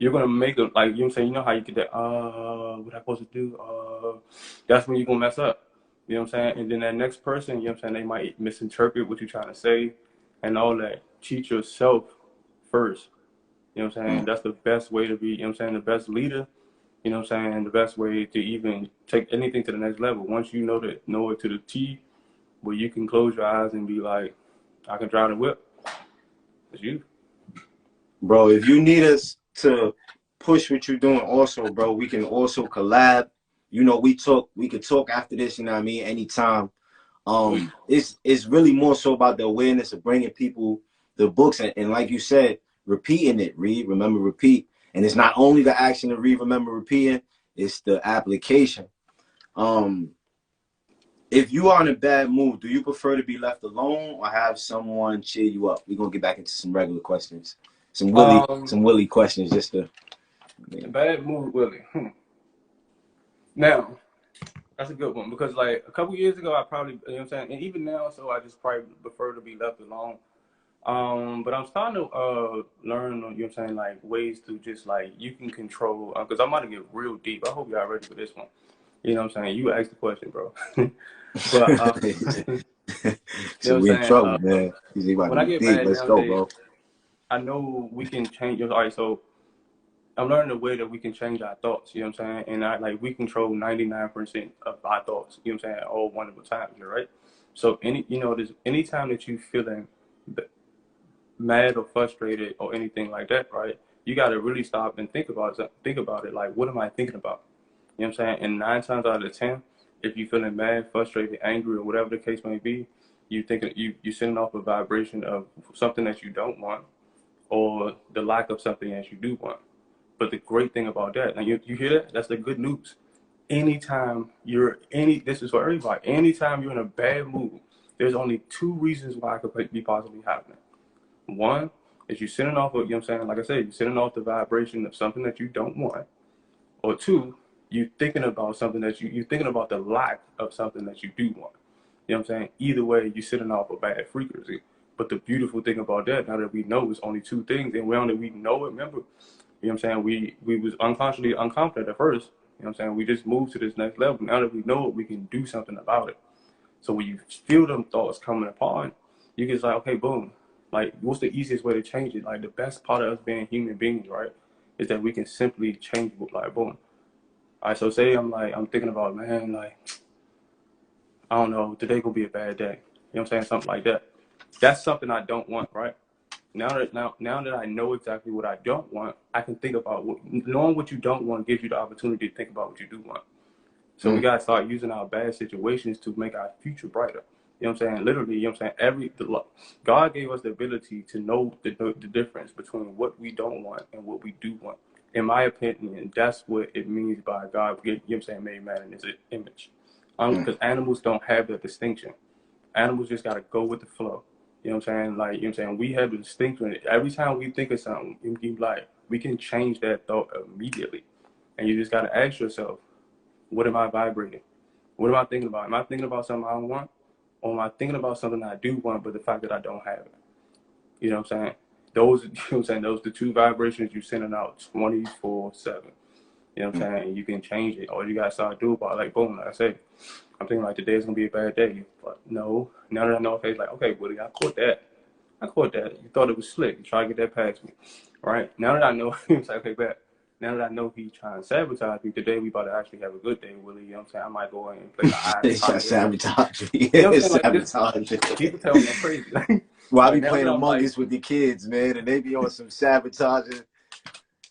you're gonna make it like, you know what I'm saying, you know how you get that what I supposed to do? That's when you're gonna mess up. You know what I'm saying? And then that next person, you know what I'm saying, they might misinterpret what you're trying to say and all that. Teach yourself first. You know what I'm saying? That's the best way to be, you know what I'm saying, the best leader, you know what I'm saying, the best way to even take anything to the next level. Once you know it to the T, where you can close your eyes and be like, I can drive the whip. It's you. Bro, if you need us to push what you're doing also, bro, we can also collab. You know, we could talk after this, you know what I mean, anytime. It's really more so about the awareness of bringing people the books, and like you said, repeating it, read, remember, repeat. And it's not only the action to read, remember, repeating, it's the application. If you are in a bad mood, do you prefer to be left alone or have someone cheer you up? We're gonna get back into some regular questions. Some Willy questions just to Bad mood, Willy. Now, that's a good one, because like a couple years ago I probably, you know what I'm saying, and even now, so I just probably prefer to be left alone. But I'm starting to learn, you know what I'm saying, like ways to just like you can control, because I'm about to get real deep. I hope y'all ready for this one. You know what I'm saying? You asked the question, bro. But so we in trouble, man. When I get mad Let's nowadays, go, bro. I know we can change. All right, so I'm learning the way that we can change our thoughts. You know what I'm saying? And we control 99% of our thoughts. You know what I'm saying? All wonderful times, right? So there's anytime that you feeling mad or frustrated or anything like that, right? You got to really stop and think about it. Think about it. Like, what am I thinking about? You know what I'm saying? And 9 times out of 10, if you're feeling mad, frustrated, angry, or whatever the case may be, you sending off a vibration of something that you don't want, or the lack of something that you do want. But the great thing about that, now you hear that? That's the good news. This is for everybody. Anytime you're in a bad mood, there's only 2 reasons why it could be possibly happening. One is you sending off, you know what I'm saying? Like I said, you're sending off the vibration of something that you don't want. Or 2, you thinking about something that you're thinking about the lack of something that you do want. You know what I'm saying? Either way, you're sending off a bad frequency. But the beautiful thing about that, now that we know, is only 2 things, and we know it. Remember, you know what I'm saying? We was unconsciously unconfident at first. You know what I'm saying? We just moved to this next level. Now that we know it, we can do something about it. So when you feel them thoughts coming upon, you can say, okay, boom. Like, what's the easiest way to change it? Like, the best part of us being human beings, right, is that we can simply change it. Like, boom. All right, so say I'm thinking about, man, like, I don't know, today gonna be a bad day. You know what I'm saying? Something like that. That's something I don't want, right? Now that I know exactly what I don't want, I can think about knowing what you don't want gives you the opportunity to think about what you do want. So we gotta start using our bad situations to make our future brighter. You know what I'm saying? Literally, you know what I'm saying? God gave us the ability to know the difference between what we don't want and what we do want. In my opinion, that's what it means by God, you know what I'm saying, made man in his image. Because animals don't have that distinction. Animals just gotta go with the flow. You know what I'm saying? Like, you know what I'm saying? We have the distinction. Every time we think of something, we can change that thought immediately. And you just gotta ask yourself, what am I vibrating? What am I thinking about? Am I thinking about something I don't want? Or am I thinking about something I do want, but the fact that I don't have it? You know what I'm saying? Those, you know what I'm saying? Those are the 2 vibrations you're sending out 24/7. You know what I'm saying? And you can change it. All you gotta start doing about, like, boom, like I said, I'm thinking like today's gonna be a bad day. But no, now that I know, okay, it's like, okay, Willie, I caught that. You thought it was slick. You try to get that past me. Right? Now that I know, it's like, okay, bad. Now that I know he's trying to sabotage me, today we about to actually have a good day, Willie. You know what I'm saying? I might go in and play the eye of the tiger. Sabotage. You know what I'm saying? Sabotage. People tell me I'm crazy. Well, I be playing Among Us with the kids, man, and they be on some sabotaging.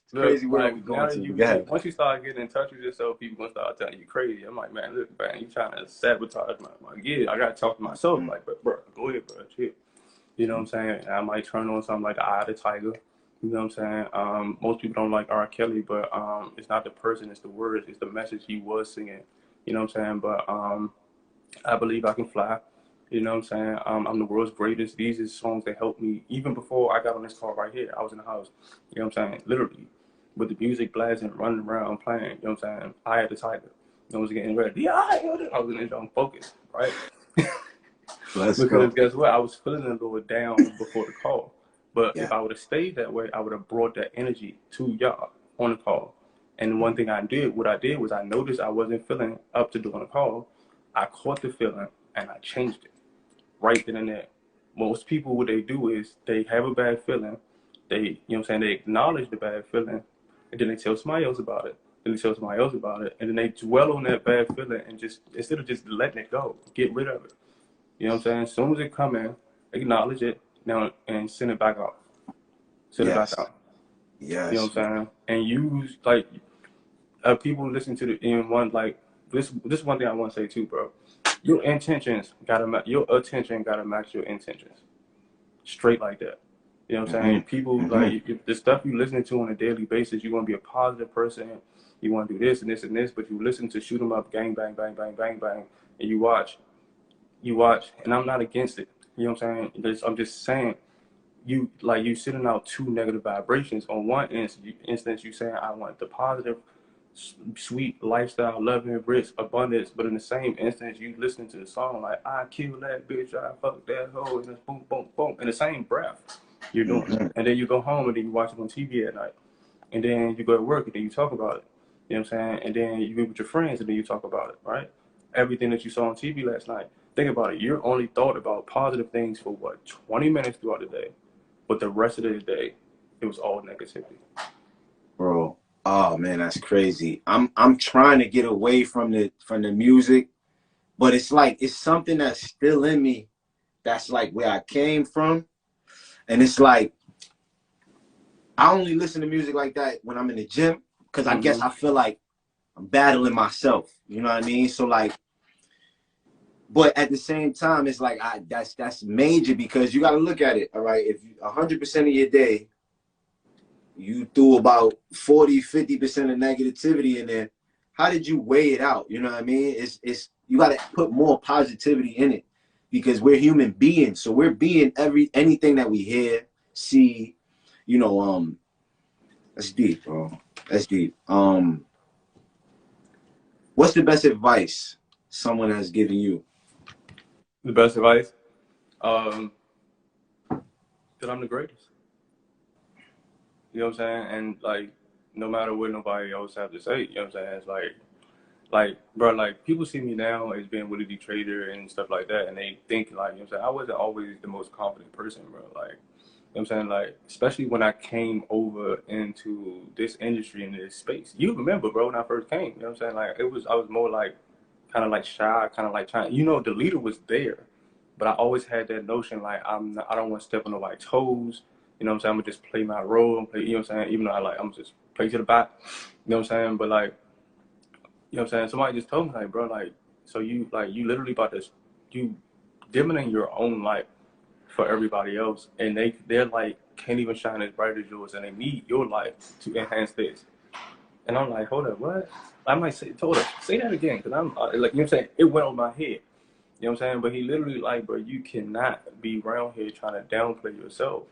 It's crazy world we going to. Once you start getting in touch with yourself, people gonna start telling you crazy. I'm like, man, look, man, you trying to sabotage my gig. I gotta talk to myself. Like, but bro, go ahead, bro, chill. You know what I'm saying? And I might turn on something like the Eye of the Tiger. You know what I'm saying? Most people don't like R. Kelly, but it's not the person, it's the words, it's the message he was singing. You know what I'm saying? But I Believe I Can Fly. You know what I'm saying? I'm the world's greatest. These are songs that helped me even before I got on this car right here. I was in the house. You know what I'm saying? Literally. With the music blasting, running around, playing. You know what I'm saying? Eye of the Tiger. I was getting ready. Yeah, I was in the focus, right? Because guess what? I was feeling a little down before the call. But if I would have stayed that way, I would have brought that energy to y'all on the call. And one thing what I did was I noticed I wasn't feeling up to doing a call. I caught the feeling and I changed it right then and there. Most people, what they do is they have a bad feeling. They, you know what I'm saying, they acknowledge the bad feeling, and then they tell somebody else about it. Then they tell somebody else about it, and then they dwell on that bad feeling and just, instead of just letting it go, get rid of it. You know what I'm saying? As soon as it come in, acknowledge it now and send it back out. Send it back out. Yes. You know what I'm saying? And use, like, people listen to the one, like, this one thing I want to say too, bro. Your intentions your attention gotta match your intentions. Straight like that. You know what I'm saying? People, like, the stuff you listen to on a daily basis, you want to be a positive person. You want to do this and this and this, but you listen to shoot 'em up, gang, bang, bang, bang, bang, bang, and you watch, and I'm not against it. You know what I'm saying? I'm just saying, you sending out 2 negative vibrations. On one instance, you saying, I want the positive, sweet lifestyle, loving, rich, abundance, but in the same instance, you listening to the song like, I kill that bitch, I fuck that hoe, and it's boom, boom, boom, in the same breath you're doing it. And then you go home and then you watch it on TV at night. And then you go to work and then you talk about it. You know what I'm saying? And then you meet with your friends and then you talk about it, right? Everything that you saw on TV last night. Think about it. You're only thought about positive things for what, 20 minutes throughout the day. But the rest of the day, it was all negativity. Bro. Oh man, that's crazy. I'm trying to get away from the music, but it's like it's something that's still in me. That's like where I came from, and it's like I only listen to music like that when I'm in the gym because I guess I feel like I'm battling myself. You know what I mean? So like, but at the same time, it's like that's major because you got to look at it. All right, if 100% of your day you threw about 40-50% of negativity in there, how did you weigh it out? You know what I mean? It's you got to put more positivity in it because we're human beings, so we're being anything that we hear, see. You know, that's deep, bro. That's deep. What's the best advice someone has given you? The best advice, that I'm the greatest. You know what I'm saying? And like, no matter what nobody else have to say, you know what I'm saying? It's like, bro, like people see me now as being Willy the Trader and stuff like that, and they think like, you know what I'm saying? I wasn't always the most confident person, bro. Like, you know what I'm saying? Like, especially when I came over into this industry and this space. You remember, bro, when I first came, you know what I'm saying? Like, I was more like, kind of like shy, kind of like trying, you know, the leader was there, but I always had that notion, like, I don't want to step on nobody's toes. You know what I'm saying? I'm gonna just play my role and play, you know what I'm saying? Even though I'm just play to the back, you know what I'm saying? But like, you know what I'm saying? Somebody just told me, like, bro, like, so you literally about to, you dimming your own light for everybody else, and they're like can't even shine as bright as yours, and they need your light to enhance this. And I'm like, hold up, what? I might say, told her, say that again, because I'm like, you know what I'm saying? It went over my head. You know what I'm saying? But he literally like, bro, you cannot be around here trying to downplay yourself.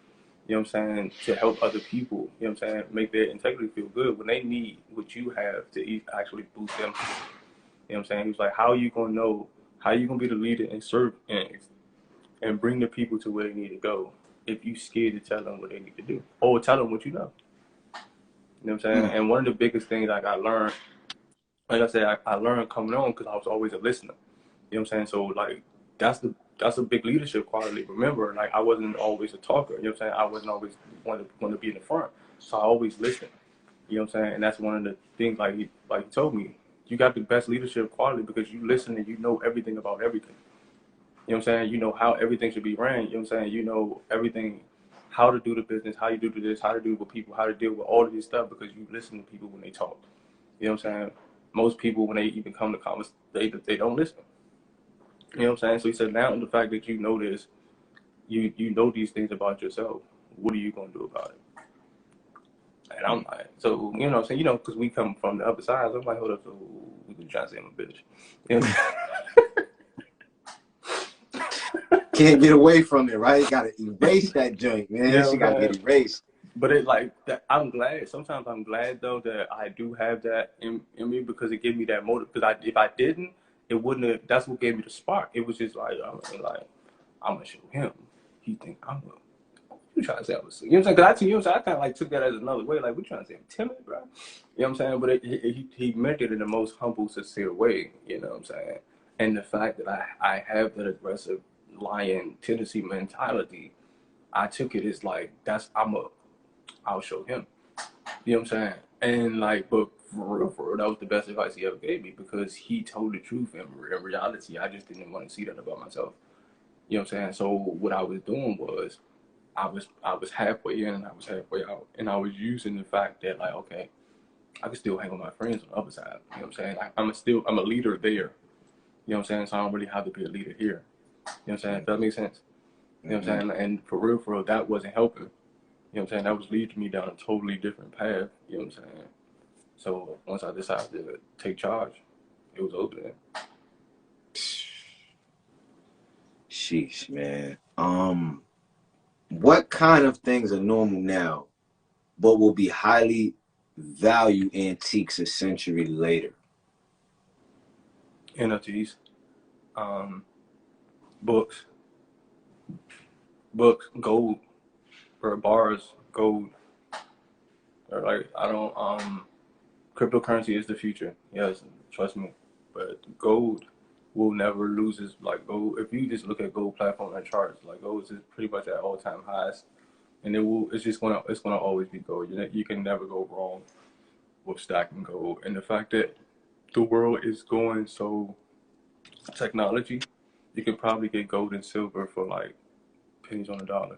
You know what I'm saying? To help other people, you know what I'm saying? Make their integrity feel good when they need what you have to actually boost them. You know what I'm saying? He was like, how are you going to know, how are you going to be the leader and serve and bring the people to where they need to go if you scared to tell them what they need to do or tell them what you know? You know what I'm saying? And one of the biggest things like I learned, like I said, I learned coming on because I was always a listener. You know what I'm saying? So like that's a big leadership quality. Remember, like I wasn't always a talker. You know what I'm saying? I wasn't always want to be in the front. So I always listened. You know what I'm saying? And that's one of the things like he told me, you got the best leadership quality because you listen and you know everything about everything. You know what I'm saying? You know how everything should be ran. You know what I'm saying? You know everything, how to do the business, how you do this, how to do with people, how to deal with all of this stuff because you listen to people when they talk. You know what I'm saying? Most people, when they even come to converse, they don't listen. You know what I'm saying? So he said, now the fact that you know this, you know these things about yourself, what are you going to do about it? And I'm like, so, you know what I'm saying? You know, because we come from the other side. So I'm like, hold up, so we can try to say I'm a bitch. You know Can't get away from it, right? Got to erase that joint, man. yeah, She got to get erased. but it like that. I'm glad. Sometimes I'm glad though that I do have that in me because it gave me that motive. Because if I didn't, it wouldn't have. That's what gave me the spark. It was just like I'm gonna show him. He think I'm gonna. You trying to say I was, you know what I'm saying? Because you know what I'm saying? I kind of like took that as another way. Like we trying to say I'm timid, bro. You know what I'm saying? But he meant it in the most humble, sincere way. You know what I'm saying? And the fact that I have that aggressive lion tendency mentality, I took it as like I'll show him. You know what I'm saying? And like, but for real, that was the best advice he ever gave me because he told the truth. And in reality, I just didn't want to see that about myself. You know what I'm saying? So what I was doing was I was halfway in and I was halfway out, and I was using the fact that like, okay, I can still hang with my friends on the other side. You know what I'm saying? Like, I'm a leader there. You know what I'm saying? So I don't really have to be a leader here. You know what I'm saying? Does that make sense? You know what I'm saying? And for real, that wasn't helping. You know what I'm saying? That was leading me down a totally different path. You know what I'm saying? So once I decided to take charge, it was over there. Sheesh, man. What kind of things are normal now, but will be highly valued antiques a century later? NFTs, books, gold, or bars, gold. Or like I don't cryptocurrency is the future. Yes, trust me. But gold will never lose its like gold. If you just look at gold platform and charts, like gold is pretty much at all time highs. and it's gonna always be gold. You can never go wrong with stacking gold. And the fact that the world is going so technology, you can probably get gold and silver for like pennies on a dollar.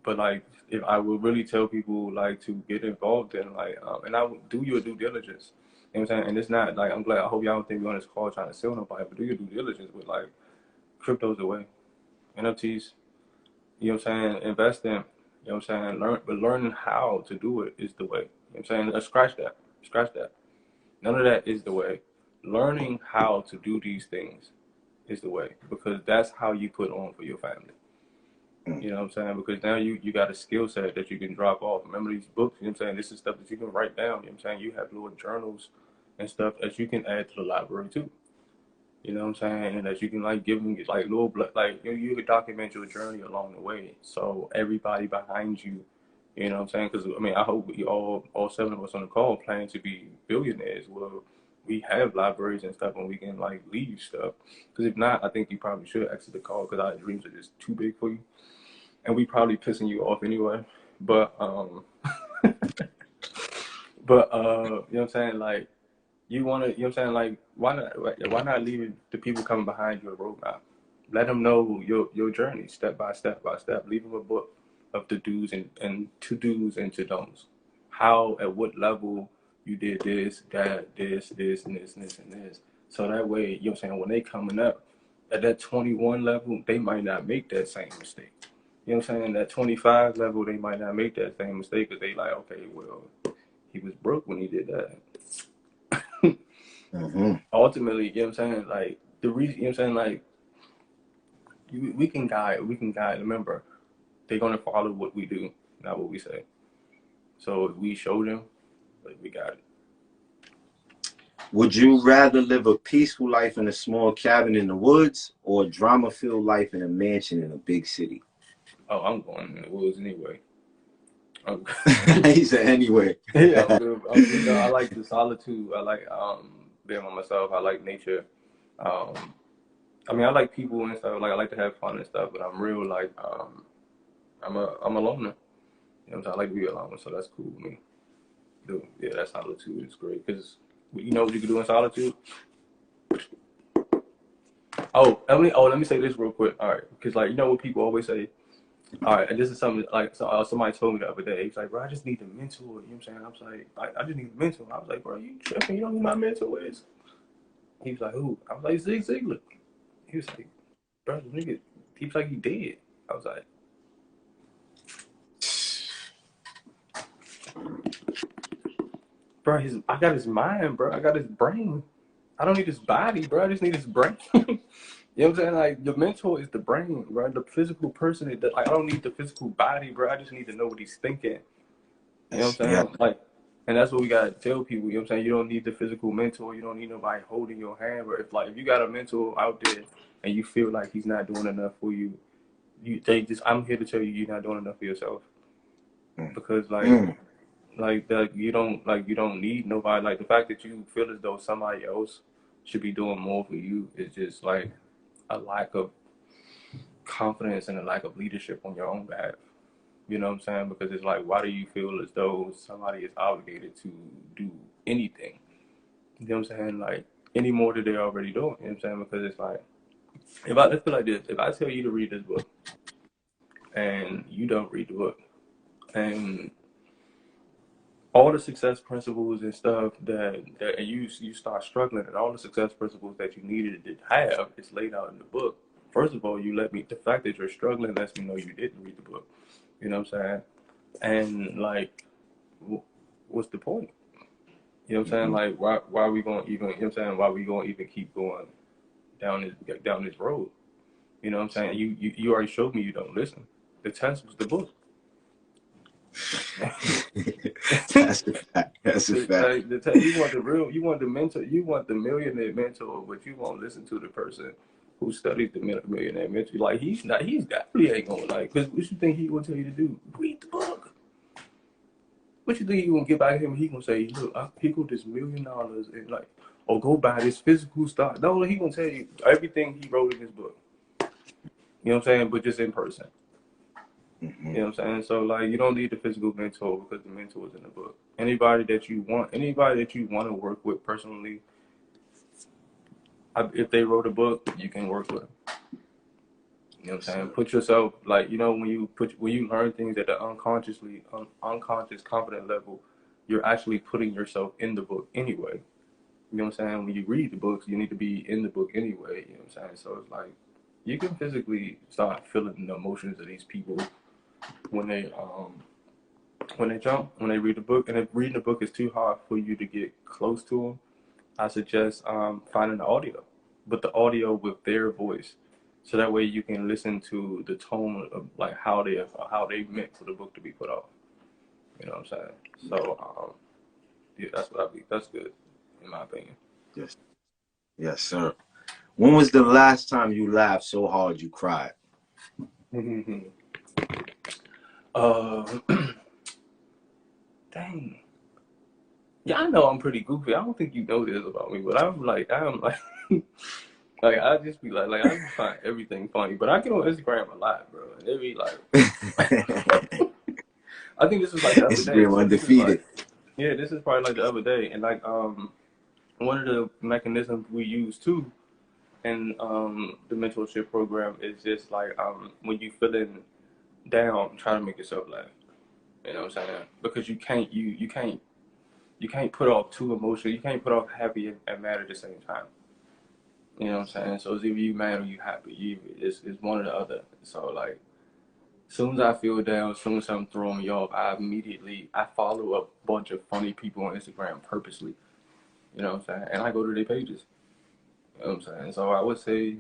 But like, if I would really tell people like to get involved in like, and I would do your due diligence. You know what I'm saying? And it's not like, I'm glad, I hope y'all don't think we're on this call trying to sell nobody, but do your due diligence with like crypto's the way, NFTs. You know what I'm saying? Invest in. You know what I'm saying? Learning how to do it is the way. You know what I'm saying? Scratch that. Scratch that. None of that is the way. Learning how to do these things is the way, because that's how you put on for your family. You know what I'm saying? Because now you got a skill set that you can drop off. Remember these books, you know what I'm saying? This is stuff that you can write down, you know what I'm saying? You have little journals and stuff that you can add to the library too. You know what I'm saying? And that you can like give them like little, like you could document your journey along the way. So everybody behind you, you know what I'm saying? Because I mean, I hope we all 7 of us on the call plan to be billionaires. Well, we have libraries and stuff, and we can like leave stuff. Because if not, I think you probably should exit the call, because our dreams are just too big for you, and we probably pissing you off anyway. But you know what I'm saying? Like, you want to, you know what I'm saying? Like, why not leave the people coming behind you a roadmap? Let them know your journey, step by step by step. Leave them a book of the do's and to do's and to don'ts. How, at what level you did this, that, this, and this, and this, and this. So that way, you know what I'm saying, when they coming up at that 21 level, they might not make that same mistake. You know what I'm saying? That 25 level, they might not make that same mistake, because they like, okay, well, he was broke when he did that. Ultimately, you know what I'm saying? Like, the reason, you know what I'm saying? Like, we can guide. Remember, they're going to follow what we do, not what we say. So if we show them, like, we got it. Would you rather live a peaceful life in a small cabin in the woods, or a drama-filled life in a mansion in a big city? Oh, I'm going in the woods anyway. He said anyway. Yeah, I'm good. You know, I like the solitude. I like being by myself. I like nature. I mean, I like people and stuff. Like, I like to have fun and stuff, but I'm real like I'm a loner. You know what I'm saying? I like to be alone, so that's cool with me. Dude, yeah, that solitude is great, because you know what you can do in solitude. Let me say this real quick. All right, because like, you know what people always say. All right, and this is something like somebody told me the other day. He's like, bro, I just need a mentor. You know what I'm saying? I was like, I just need a mentor. I was like, bro, you tripping? You know who my mentor is? He was like, who? I was like, Zig Ziglar. He was like, bro, nigga, he was like, he dead. I was like, bro, I got his mind, bro. I got his brain. I don't need his body, bro. I just need his brain. You know what I'm saying? Like, the mentor is the brain, bro. The physical person, like, I don't need the physical body, bro. I just need to know what he's thinking. You know what I'm saying? Yeah. Like, and that's what we gotta tell people. You know what I'm saying? You don't need the physical mentor. You don't need nobody holding your hand. But if you got a mentor out there and you feel like he's not doing enough for you, I'm here to tell you, you're not doing enough for yourself. Because you don't need nobody. Like, the fact that you feel as though somebody else should be doing more for you is just like a lack of confidence and a lack of leadership on your own behalf. You know what I'm saying? Because it's like, why do you feel as though somebody is obligated to do anything? You know what I'm saying? Like, any more than they're already doing. You know what I'm saying? Because it's like, let's feel like this. If I tell you to read this book and you don't read the book, and all the success principles and stuff and you start struggling, and all the success principles that you needed to have is laid out in the book. First of all, the fact that you're struggling lets me know you didn't read the book. You know what I'm saying? And like, what's the point? You know what I'm saying? Like, why are we going to even, you know what I'm saying? Why are we going to even keep going down this road? You know what I'm saying? You already showed me you don't listen. The test was the book. That's a fact. That's a fact. You want the mentor, you want the millionaire mentor, but you won't listen to the person who studies the millionaire mentor. Like, he's definitely ain't gonna, like, because what you think he will tell you to do? Read the book. What you think he gonna get back at him? He gonna say, look, I pickled this $1 million and like, or go buy this physical stock. No, he gonna tell you everything he wrote in his book. You know what I'm saying? But just in person. You know what I'm saying? So like, you don't need the physical mentor because the mentor is in the book. Anybody that you want to work with personally, if they wrote a book, you can work with them. You know what I'm saying? Put yourself, like, you know, when you learn things at the unconscious confident level, you're actually putting yourself in the book anyway. You know what I'm saying? When you read the books, you need to be in the book anyway. You know what I'm saying? So it's like, you can physically start feeling the emotions of these people when they read the book. And if reading the book is too hard for you to get close to them, I suggest finding the audio, but the audio with their voice, so that way you can listen to the tone of like how they meant for the book to be put off. You know what I'm saying? So yeah, that's good in my opinion. Yes, yes, sir. When was the last time you laughed so hard you cried? Dang. Yeah, I know I'm pretty goofy. I don't think you know this about me, but I'm like, like I just be like I just find everything funny. But I get on Instagram a lot, bro. And they be like, I think this was like the other day. Instagram So undefeated. this is probably like the other day, and like one of the mechanisms we use too in the mentorship program is just like when you feeling down, try to make yourself laugh. You know what I'm saying? Because you can't put off two emotions. You can't put off happy and mad at the same time. You know what I'm saying? So it's either you mad or you happy. It's one or the other. So like, as soon as I feel down, as soon as I'm throwing me off, I follow a bunch of funny people on Instagram purposely. You know what I'm saying? And I go to their pages. You know what I'm saying? So I want to say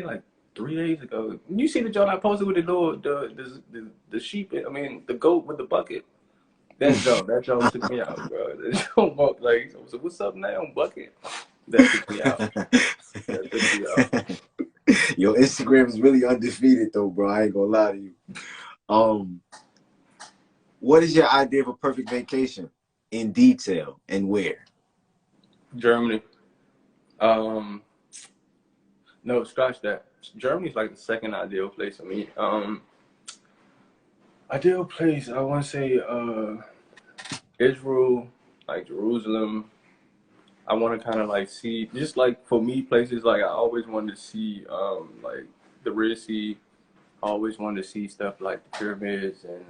like 3 days ago. You see the joint I posted with the sheep? I mean the goat with the bucket. That joke took me out, bro. That joke walked like, so what's up now, bucket? That took me out. That took me out. Your Instagram is really undefeated though, bro. I ain't gonna lie to you. What is your idea of a perfect vacation in detail and where? Germany. No, scratch that. Germany's like the second ideal place for me. Ideal place, I want to say Israel, like Jerusalem. I want to kind of like see, just like for me, places like I always wanted to see, like the Red Sea. I always wanted to see stuff like the pyramids and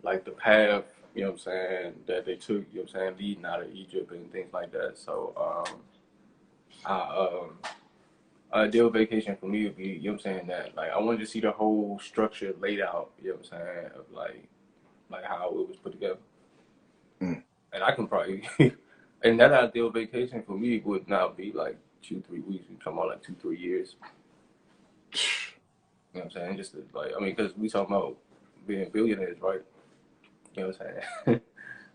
like the path, you know what I'm saying, that they took, you know what I'm saying, leading out of Egypt and things like that. So ideal vacation for me would be, you know what I'm saying, that like I wanted to see the whole structure laid out, you know what I'm saying, of like how it was put together. Mm. And I can probably and that ideal vacation for me would not be like 2-3 weeks. We're talking about like 2-3 years. You know what I'm saying? Just to, like, I mean, because we talking about being billionaires, right? You know what I'm saying?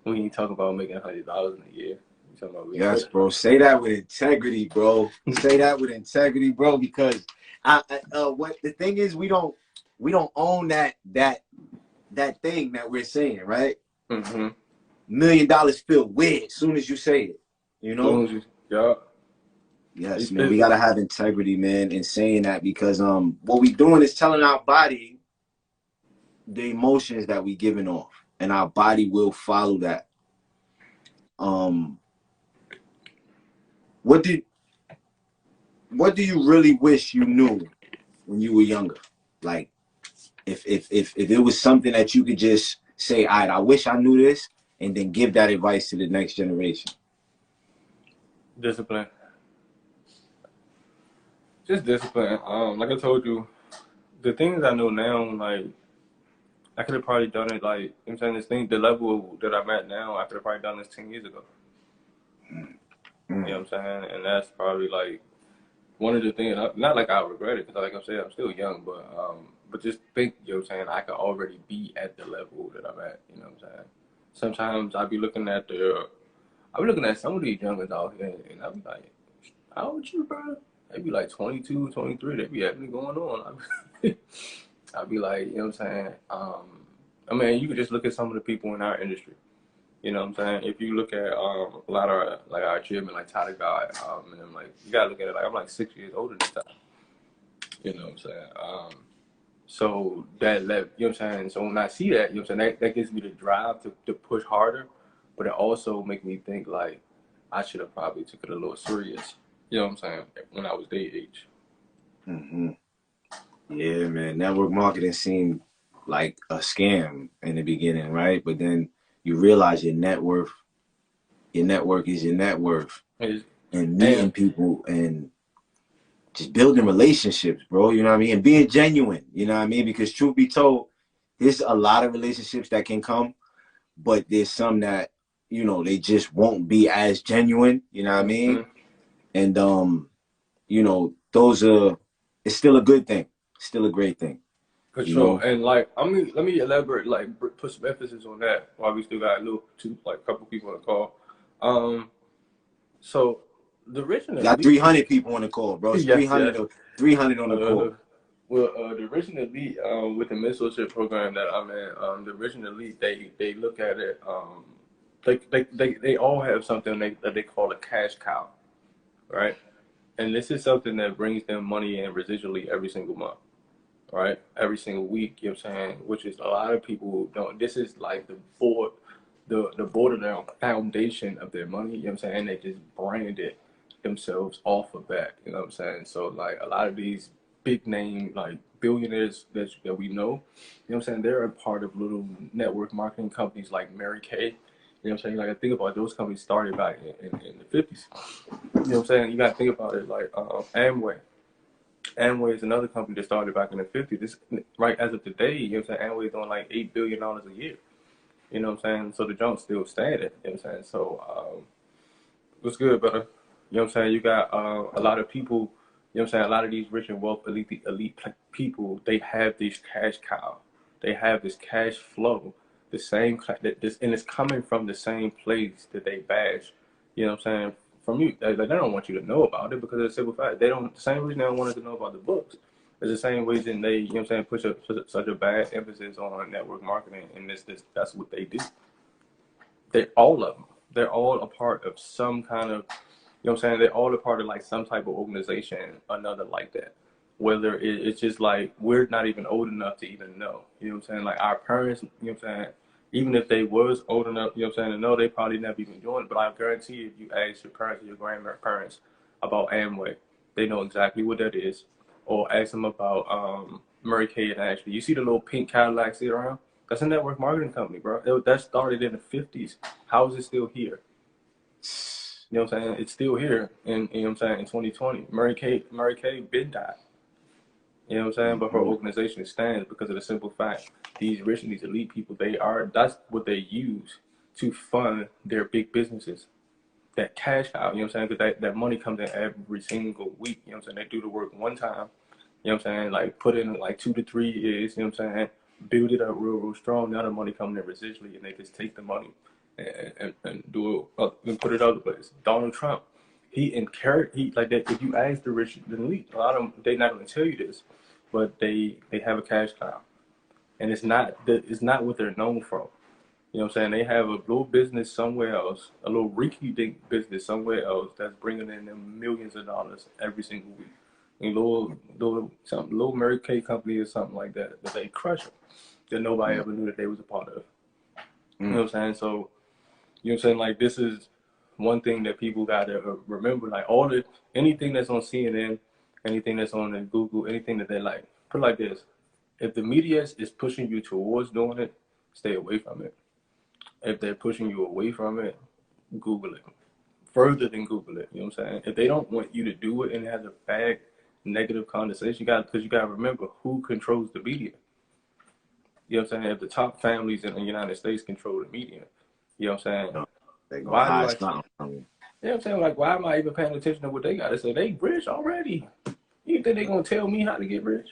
We ain't talking about making $100,000 a year. We talking about Yes, bro. Say that with integrity, bro. Say that with integrity, bro. Because what the thing is, we don't own that thing that we're saying, right? Mm-hmm. $1 million feel weird as soon as you say it. You know? Yeah. Yes, man. We gotta have integrity, man, in saying that, because what we doing is telling our body the emotions that we giving off, and our body will follow that. What do you really wish you knew when you were younger? Like, if it was something that you could just say, all right, I wish I knew this, and then give that advice to the next generation. Discipline. Just discipline. Like I told you, the things I know now, like I could have probably done it. Like, you know what I'm saying, the level that I'm at now, I could have probably done this 10 years ago. You know what I'm saying? And that's probably like one of the things. Not like I regret it, because like I said, I'm still young, but just think, you know what I'm saying, I could already be at the level that I'm at. You know what I'm saying? Sometimes I be looking at some of these youngins out here, and I be like, how old you, bro? They be like 22, 23. They be having it going on. I'd be like, you know what I'm saying? I mean, you could just look at some of the people in our industry. You know what I'm saying? If you look at a lot of like our chairman, like Tyler Guy, and I'm like, you gotta look at it like I'm like 6 years older than Tyler. You know what I'm saying? So that, you know what I'm saying? So when I see that, you know what I'm saying, that gives me the drive to push harder, but it also makes me think like I should have probably took it a little serious. You know what I'm saying? When I was their age. Mm-hmm. Yeah, man. Network marketing seemed like a scam in the beginning, right? But then you realize your network is your net worth, And, and and meeting people and just building relationships, bro. You know what I mean? And being genuine, you know what I mean? Because truth be told, there's a lot of relationships that can come, but there's some that, you know, they just won't be as genuine, you know what I mean? mm-hmm. And you know, those are, it's still a good thing, still a great thing, For you sure. know? And like, I mean, let me elaborate, like, put some emphasis on that while we still got a little, couple people on the call. Um, so the rich and Got elite, 300 people on the call, bro. It's yes, yes. 300 on the Uh, call. well, the rich and elite, with the mentorship program that I'm in, the rich and elite, they look at it, they all have something that they call a cash cow, right? And this is something that brings them money in residually every single month. Right? Every single week, you know what I'm saying? Which is a lot of people don't. This is like the board of their foundation of their money, you know what I'm saying? And they just branded themselves off of that, you know what I'm saying? So like a lot of these big name like billionaires that we know, you know what I'm saying? They're a part of little network marketing companies like Mary Kay. You know what I'm saying? Like I think about those companies started back in the 50s. You know what I'm saying? You gotta think about it like Amway. Amway is another company that started back in the 50s. This, right as of today, you know what I'm saying? Amway is doing like $8 billion a year. You know what I'm saying? So the junk's still standing. You know what I'm saying? So what's good, brother? You know what I'm saying? You got a lot of people, you know what I'm saying? A lot of these rich and wealth elite people, they have this cash cow. They have this cash flow. The same, this, and it's coming from the same place that they bash. You know what I'm saying? From you, they don't want you to know about it because of the simple fact they don't. The same reason they don't want us to know about the books is the same reason they, you know what I'm saying, push such a bad emphasis on network marketing, and that's what they do. They're all of them. They're all a part of some kind of, you know what I'm saying? They're all a part of like some type of organization, another like that. Whether it's just like we're not even old enough to even know. You know what I'm saying? Like our parents, you know what I'm saying? Even if they was old enough, you know what I'm saying, to know, they probably never even joined. But I guarantee you, if you ask your parents or your grandparents about Amway, they know exactly what that is. Or ask them about Murray Kay and Ashley. You see the little pink Cadillacs sit around? That's a network marketing company, bro. That started in the 50s. How is it still here? You know what I'm saying? It's still here in, you know what I'm saying, in 2020. Murray Kay been died. You know what I'm saying? But her organization stands because of the simple fact these rich and these elite people, that's what they use to fund their big businesses. That cash out, you know what I'm saying? Because that money comes in every single week. You know what I'm saying? They do the work one time, you know what I'm saying? Like put in like 2 to 3 years, you know what I'm saying? Build it up real strong. Now the money coming in residually and they just take the money and do it and put it other places. Donald Trump, he like that. If you ask the rich, the elite, a lot of them, they not going to tell you this, but they have a cash cow, and it's not what they're known for. You know what I'm saying? They have a little business somewhere else, a little rinky-dink business somewhere else that's bringing in them millions of dollars every single week. A little Mary Kay company or something like that they crush them, that nobody ever knew that they was a part of. You know what I'm saying? So, you know what I'm saying? Like this is one thing that people gotta remember. Like anything that's on CNN, anything that's on Google, anything that they like. Put it like this: if the media is pushing you towards doing it, stay away from it. If they're pushing you away from it, Google it. Further than Google it. You know what I'm saying? If they don't want you to do it and it has a bad negative connotation, because you got to remember who controls the media. You know what I'm saying? If the top families in the United States control the media, you know what I'm saying? They're gonna Why do hide I? something from you. You know what I'm saying? Like, why am I even paying attention to what they got to say? They rich already. You think they gonna tell me how to get rich?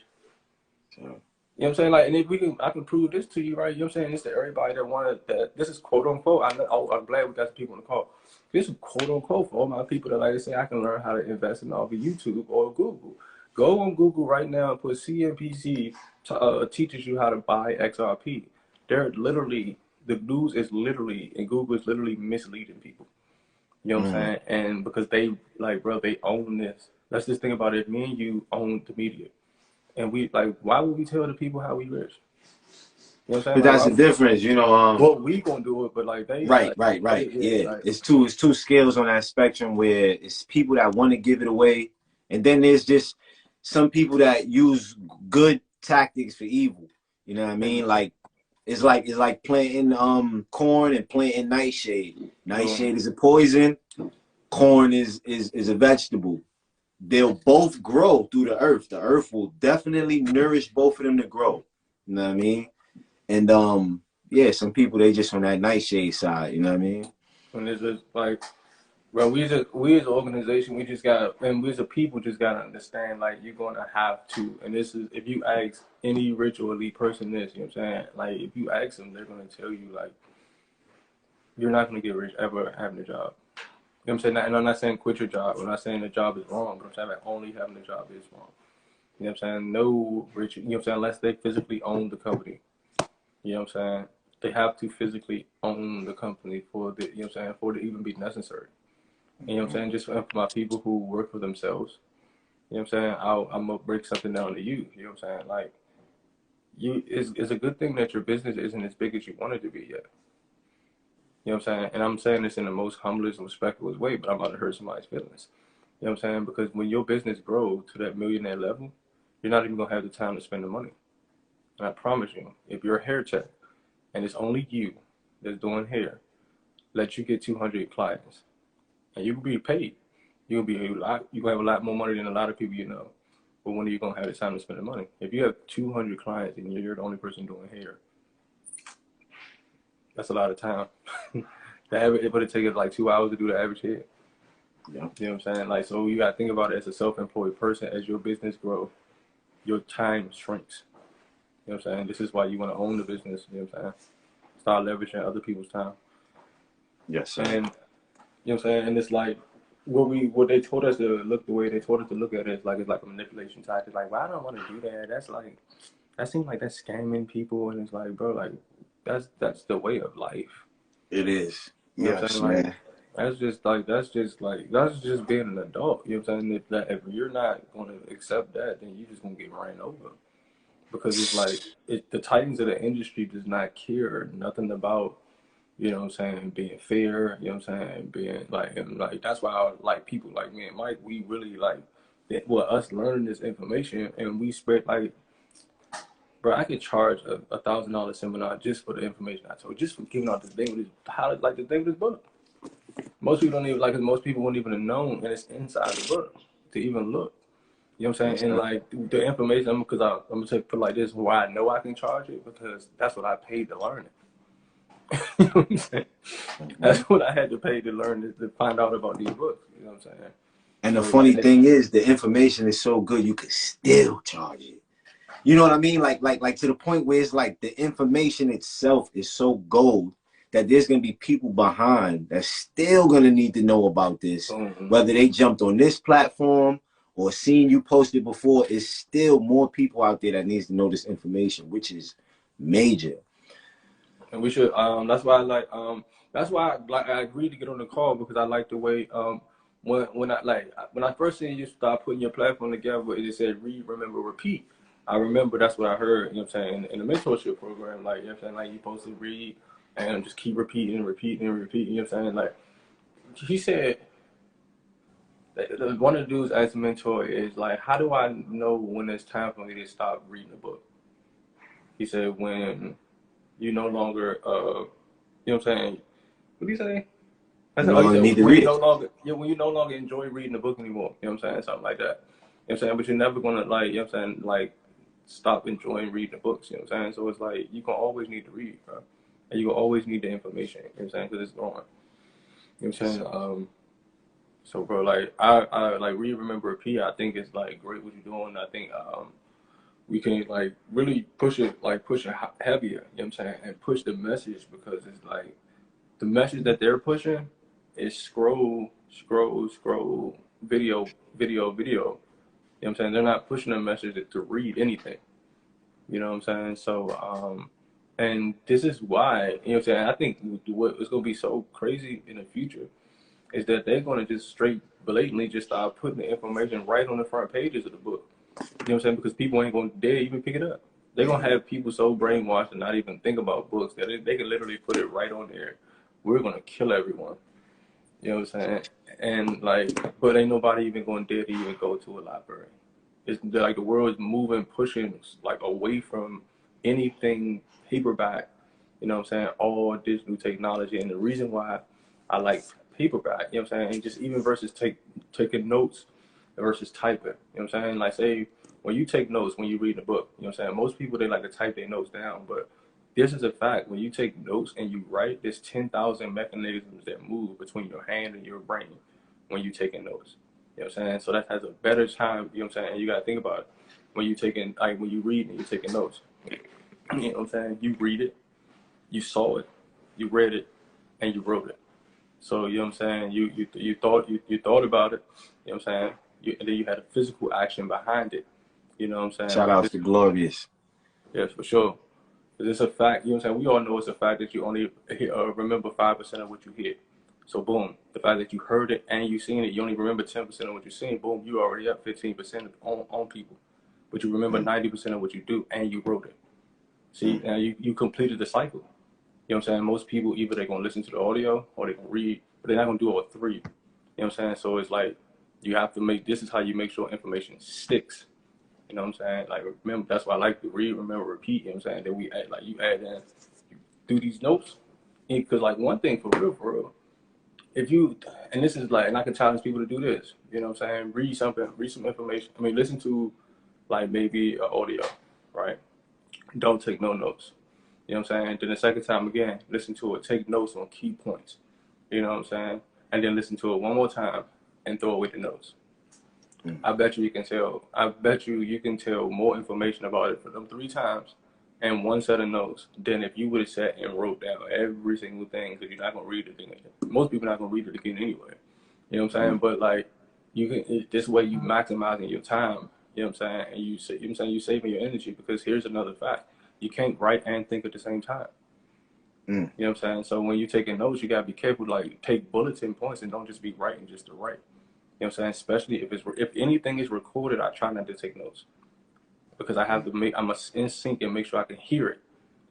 So, You know what I'm saying? Like, and if I can prove this to you, right? You know what I'm saying? This to everybody that wanted that. This is quote unquote. I'm glad we got some people on the call. This is quote unquote for all my people that like to say I can learn how to invest in off of YouTube or Google. Go on Google right now and put CNBC teaches you how to buy XRP. They're literally the news is literally and Google is literally misleading people. You know what I'm saying? And because they like, bro, they own this. Let's just think about it. Me and you own the media. And we like, why would we tell the people how we rich? You know what I'm saying? But Like, that's the difference, you know. well, we gonna do it, but like they Right, like, right. yeah, Yeah, like, it's two scales on that spectrum where it's people that want to give it away, and then there's just some people that use good tactics for evil. You know what I mean? Like it's like planting corn and planting nightshade. Nightshade is a poison. Corn is a vegetable. They'll both grow through the earth. The earth will definitely nourish both of them to grow. You know what I mean? And yeah, some people they just on that nightshade side, you know what I mean? and it's just like, bro, we as an organization, we just gotta, and we as a people just gotta understand, like, you're gonna have to, and this is, if you ask any rich or elite person this, you know what I'm saying? Like, if you ask them, they're gonna tell you, like, you're not gonna get rich ever having a job. You know what I'm saying? And I'm not saying quit your job. I'm not saying the job is wrong, but I'm saying that only having a job is wrong. You know what I'm saying? No rich, you know what I'm saying, unless they physically own the company. You know what I'm saying? They have to physically own the company for the, you know what I'm saying, for it to even be necessary. You know what I'm saying? Just for my people who work for themselves. You know what I'm saying? I'm gonna break something down to you. You know what I'm saying? Like, it's a good thing that your business isn't as big as you want it to be yet. You know what I'm saying? And I'm saying this in the most humblest and respectful way, but I'm about to hurt somebody's feelings. You know what I'm saying? Because when your business grows to that millionaire level, you're not even gonna have the time to spend the money. And I promise you, if you're a hair tech and it's only you that's doing hair, let you get 200 clients, and you can be paid. You'll be you gonna have a lot more money than a lot of people you know. But when are you gonna have the time to spend the money? If you have 200 clients and you're the only person doing hair, that's a lot of time. It would take us like 2 hours to do the average hair. Yeah. You know what I'm saying? Like, so you gotta think about it as a self-employed person. As your business grows, your time shrinks. You know what I'm saying? This is why you want to own the business. You know what I'm saying? Start leveraging other people's time. Yes, sir. And you know what I'm saying? And it's like what they told us to look the way they told us to look at it is like it's like a manipulation tactic. Like, well, I don't want to do that. That's like that seems like that's scamming people. And it's like, bro, like that's the way of life. It is. You know what I'm Yes, saying? Like, man. that's just being an adult. You know what I'm saying? If you're not gonna accept that, then you're just gonna get ran over. Because it's like the titans of the industry does not care nothing about, you know what I'm saying, being fair, you know what I'm saying, being like, and like that's why I like people like me and Mike, we really like us learning this information, and we spread like, bro, I could charge a $1,000 seminar just for the information I told, just for giving out the name of this, how like the name of this book. Most people don't even like it. Most people wouldn't even have known, and it's inside the book to even look. You know what I'm saying? And like the information, because I'm gonna put like this, why I know I can charge it, because that's what I paid to learn it. You know what I'm saying? That's what I had to pay to learn to find out about these books. You know what I'm saying? And the So funny like, thing is, the information is so good you could still charge it. You know what I mean? Like to the point where it's like the information itself is so gold that there's gonna be people behind that's still gonna need to know about this. Whether they jumped on this platform or seen you posted before, it's still more people out there that needs to know this information, which is major. and we should. That's why I like. That's why I agreed to get on the call, because I like the way. When I first seen you start putting your platform together, it just said read, remember, repeat. I remember that's what I heard. You know what I'm saying, in the mentorship program, like, you know what I'm saying, like, you supposed to read and just keep repeating and repeating and repeating. You know what I'm saying, like he said. One of the dudes as a mentor is like, how do I know when it's time for me to stop reading a book? He said, when you no longer, you know what I'm saying? What do you say? I said, No, he I said, need to when read you it. no longer, when you no longer enjoy reading a book anymore. You know what I'm saying? Something like that. You know what I'm saying? But you're never gonna, like, you know what I'm saying, like, stop enjoying reading the books. You know what I'm saying? So it's like you can always need to read, bro, and you can always need the information. You know what I'm saying? Because it's growing. You know what I'm saying? So, bro, like, I like read, remember, repeat. I think it's like great what you're doing. I think we can like really push it heavier. You know what I'm saying? And push the message, because it's like the message that they're pushing is scroll, video. You know what I'm saying? They're not pushing a message to read anything. You know what I'm saying? So, and this is why, you know what I'm saying? I think what is going to be so crazy in the future is that they're going to just straight blatantly just start putting the information right on the front pages of the book. what I'm saying? Because people ain't gonna dare even pick it up. They're gonna have people so brainwashed and not even think about books that they can literally put it right on there. We're gonna kill everyone. You know what I'm saying? And like, but ain't nobody even gonna dare to even go to a library. It's like the world is moving, pushing like away from anything paperback. You know what I'm saying? All digital technology. And the reason why I like paperback, you know what I'm saying? And just even versus taking notes versus typing. You know what I'm saying? Like say when you take notes when you read a book, you know what I'm saying? Most people they like to type their notes down, but this is a fact. When you take notes and you write, there's 10,000 mechanisms that move between your hand and your brain when you taking notes. You know what I'm saying? So that has a better time, you know what I'm saying? And you gotta think about it. When you taking like when you read and you're taking notes. You know what I'm saying? You read it, you saw it, you read it, and you wrote it. So you know what I'm saying? You thought about it, you know what I'm saying? And then you had a physical action behind it. You know what I'm saying? Shout outs to Glorious. Yes, for sure. It's a fact, you know what I'm saying? We all know it's a fact that you only remember 5% of what you hear. So boom, the fact that you heard it and you seen it, you only remember 10% of what you seen. Boom, you already up 15% on people. But you remember 90% of what you do and you wrote it. See, now you completed the cycle. You know what I'm saying? Most people either they're gonna listen to the audio or they can read, but they're not gonna do it with 3. You know what I'm saying? So it's like you have to this is how you make sure information sticks. You know what I'm saying? Like, remember, that's why I like to read, remember, repeat. You know what I'm saying? Then we add, like, you add in, you do these notes. Because, like, one thing for real, if you, and this is like, and I can challenge people to do this, you know what I'm saying? Read some information. I mean, listen to, like, maybe an audio, right? Don't take no notes. You know what I'm saying? Then the second time again, listen to it. Take notes on key points. You know what I'm saying? And then listen to it one more time and throw away the notes. I bet you can tell more information about it for them 3 times and 1 set of notes than if you would have sat and wrote down every single thing, because you're not gonna read it again. Most people are not gonna read it again anyway. You know what I'm saying? But like you can this way you maximizing your time, you know what I'm saying? And you know what I'm saying, you saving your energy, because here's another fact. You can't write and think at the same time. You know what I'm saying? So when you're taking notes, you gotta be careful, like take bulletin points and don't just be writing just to write. You know what I'm saying? Especially if anything is recorded, I try not to take notes, because I have to I'm in sync and make sure I can hear it,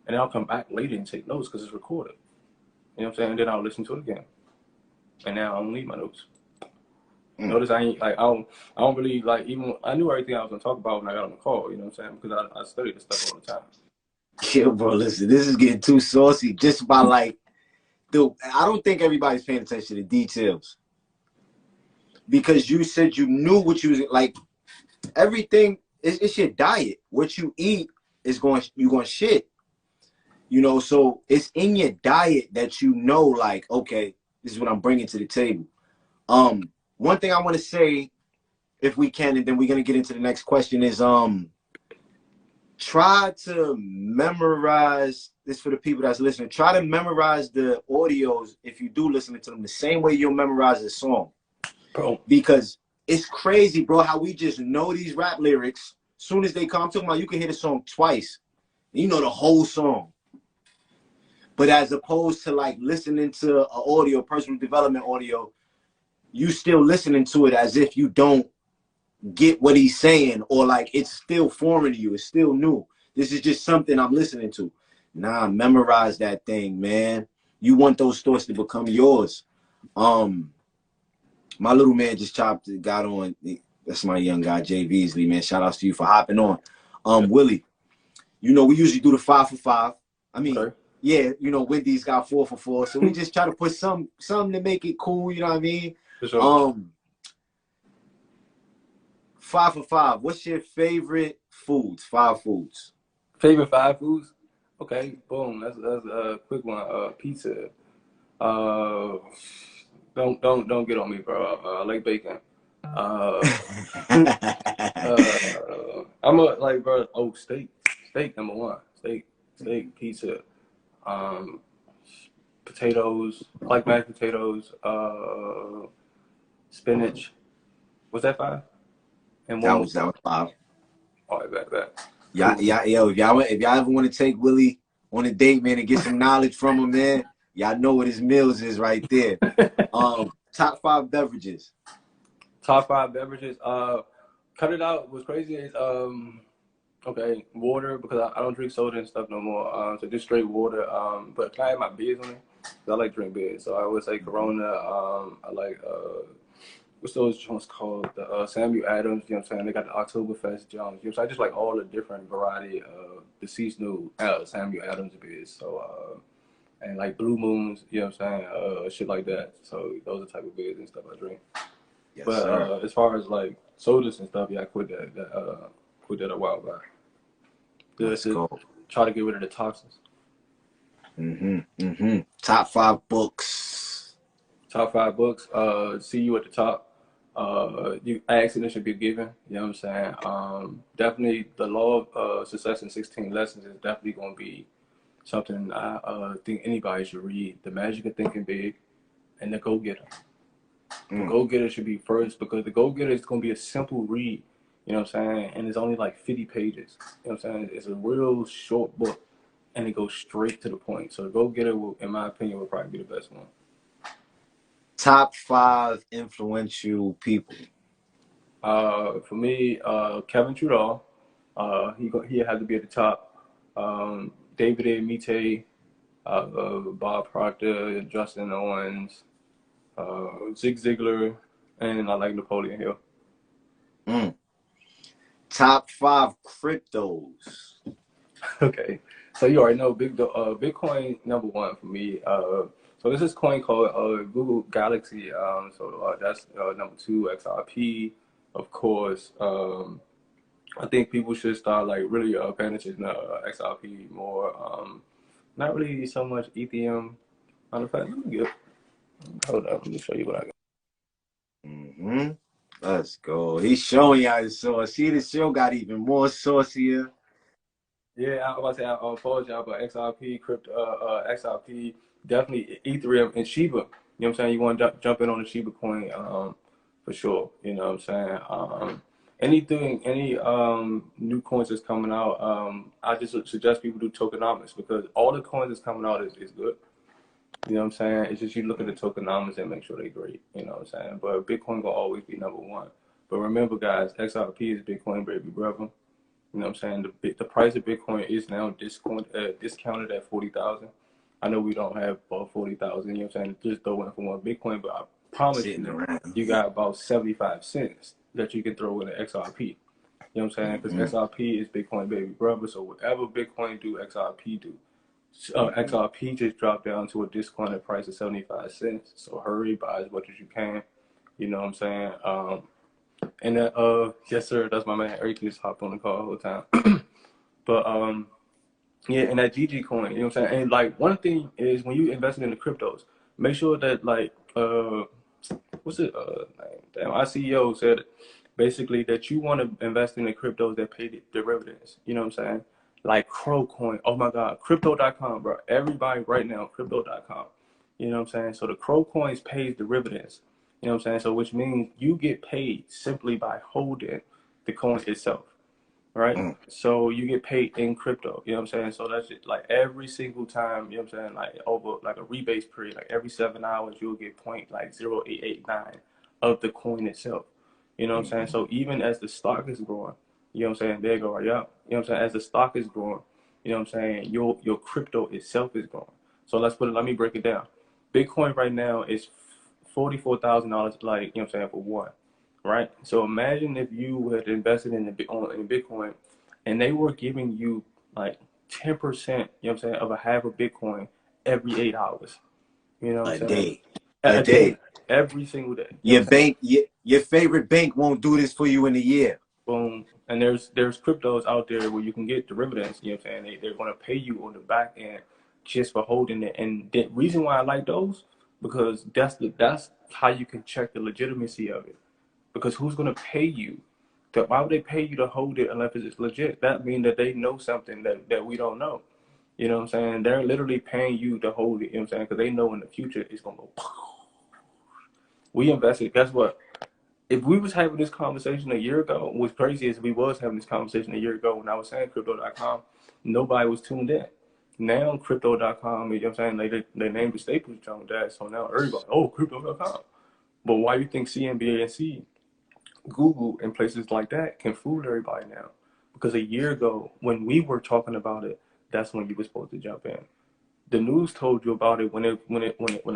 and then I'll come back later and take notes because it's recorded. You know what I'm saying? And then I'll listen to it again, and now I don't need my notes. Notice I don't really like, even I knew everything I was gonna talk about when I got on the call. You know what I'm saying? Because I study this stuff all the time. Yeah, bro, listen, this is getting too saucy just by like I don't think everybody's paying attention to the details. Because you said you knew what you was like. Everything it's your diet. What you eat is you're going to shit. You know, so it's in your diet that you know, like, okay, this is what I'm bringing to the table. One thing I want to say, if we can, and then we're going to get into the next question, is try to memorize this for the people that's listening. Try to memorize the audios if you do listen to them the same way you'll memorize the song. Bro, because it's crazy, bro, how we just know these rap lyrics. Soon as they come, I'm talking about you can hear the song twice. And you know the whole song. But as opposed to like listening to an audio, personal development audio, you still listening to it as if you don't get what he's saying, or like it's still foreign to you. It's still new. This is just something I'm listening to. Nah, memorize that thing, man. You want those thoughts to become yours. My little man just got on. That's my young guy, Jay Beasley, man. Shout outs to you for hopping on. Willy, you know, we usually do the 5 for 5. I mean, okay. Yeah, you know, Wendy's got 4 for 4. So we just try to put something to make it cool, you know what I mean? For sure. 5 for 5. What's your favorite foods? 5 foods. Favorite 5 foods? Okay, boom. That's a quick one. Pizza. Don't get on me, bro. I like bacon. I'm bro. Steak. Steak number 1. Steak, pizza. Potatoes. I like mashed potatoes. Spinach. Was that 5? And that was 5. All right, bet. Yeah, yo, if y'all ever want to take Willy on a date, man, and get some knowledge from him, man, y'all know what his meals is right there. Top 5 beverages. Top 5 beverages. cut it out. What's crazy is okay, water, because I don't drink soda and stuff no more. So just straight water. But can I have my beers on it? 'Cause I like drink beers. So I always say Corona. I like what's those joints called? The Samuel Adams. You know what I'm saying? They got the Oktoberfest Jones. You know what I'm saying? I just like all the different variety of the seasonal Samuel Adams beers. So and like Blue Moons. You know what I'm saying? Shit like that. So those are the type of beers and stuff I drink. Yes, But sir. as far as like sodas and stuff, yeah, I quit that a while back. Let's To go. try to get rid of the toxins. Top 5 books. Top 5 books. See You at the Top. Accident should be given. You know what I'm saying? Definitely, The Law of Success in 16 Lessons is definitely going to be something I think anybody should read. The Magic of Thinking Big and The Go Getter. The Go Getter should be first because The Go Getter is going to be a simple read. You know what I'm saying? And it's only like 50 pages. You know what I'm saying? It's a real short book and it goes straight to the point. So The Go Getter, in my opinion, will probably be the best one. Top 5 influential people. For me, Kevin Trudeau, he had to be at the top. David A. Mite, Bob Proctor, Justin Owens, Zig Ziglar, and I like Napoleon Hill. Top 5 cryptos. Okay, so you already know Bitcoin #1 for me. So this is coin called Google Galaxy. That's #2. XRP, of course. I think people should start like really paying attention to XRP more. Not really so much Ethereum. Matter of fact, hold up, let me show you what I got. Let's go. He's showing y'all his sauce. See, the show got even more saucier. Yeah, I was about to say I apologize, but XRP, XRP, definitely Ethereum and Shiba. You know what I'm saying? You want to jump in on the Shiba coin, for sure. You know what I'm saying? Any new coins that's coming out, I just suggest people do tokenomics because all the coins that's coming out is good. You know what I'm saying? It's just you look at the tokenomics and make sure they're great. You know what I'm saying? But Bitcoin will always be #1. But remember, guys, XRP is Bitcoin, baby brother. You know what I'm saying? The price of Bitcoin is now discounted at 40,000. I know we don't have 40,000. You know what I'm saying? Just throw in for one Bitcoin, but I promise you got about 75 cents that you can throw in the XRP. You know what I'm saying? Because XRP is Bitcoin, baby brother. So whatever Bitcoin do, XRP do. XRP just dropped down to a discounted price of 75 cents. So hurry, buy as much as you can. You know what I'm saying? And yes sir, that's my man Eric just hopped on the call the whole time. But yeah, and that GG coin, you know what I'm saying? And like one thing is when you invest in the cryptos, make sure that like what's it damn, our CEO said basically that you want to invest in the cryptos that pay the derivatives. You know what I'm saying? Like Crow coin. Oh my god, crypto.com, bro. Everybody right now, crypto.com. You know what I'm saying? So the Crow coins pays derivatives. You know what I'm saying? So which means you get paid simply by holding the coin itself, right? So you get paid in crypto. You know what I'm saying? So that's just like every single time, you know what I'm saying? Like over like a rebase period, like every 7 hours, you'll get point like 0.889 of the coin itself. You know what I'm saying? So even as the stock is growing, you know what I'm saying? There you go, yeah. You know what I'm saying? As the stock is growing, you know what I'm saying? Your crypto itself is growing. So let me break it down. Bitcoin right now is $44,000, like, you know what I'm saying, for one, right? So imagine if you had invested in Bitcoin and they were giving you like 10%, you know what I'm saying, of a half a Bitcoin every 8 hours. You know what I'm saying? A day. Every single day. Your bank, your favorite bank won't do this for you in a year. Boom. And there's cryptos out there where you can get derivatives, you know what I'm saying? They're going to pay you on the back end just for holding it. And the reason why I like those, because that's how you can check the legitimacy of it. Because who's going to pay you? Why would they pay you to hold it unless it's legit? That means that they know something that we don't know. You know what I'm saying? They're literally paying you to hold it, you know what I'm saying? Because they know in the future it's going to go. We invested. Guess what? If we was having this conversation a year ago, what's crazy is we was having this conversation a year ago when I was saying crypto.com, nobody was tuned in. Now crypto.com, you know what I'm saying? They named the Staples Jones that, so now everybody, oh, crypto.com. But why do you think CNBC Google and places like that can fool everybody now. Because a year ago, when we were talking about it, that's when you were supposed to jump in. The news told you about it when it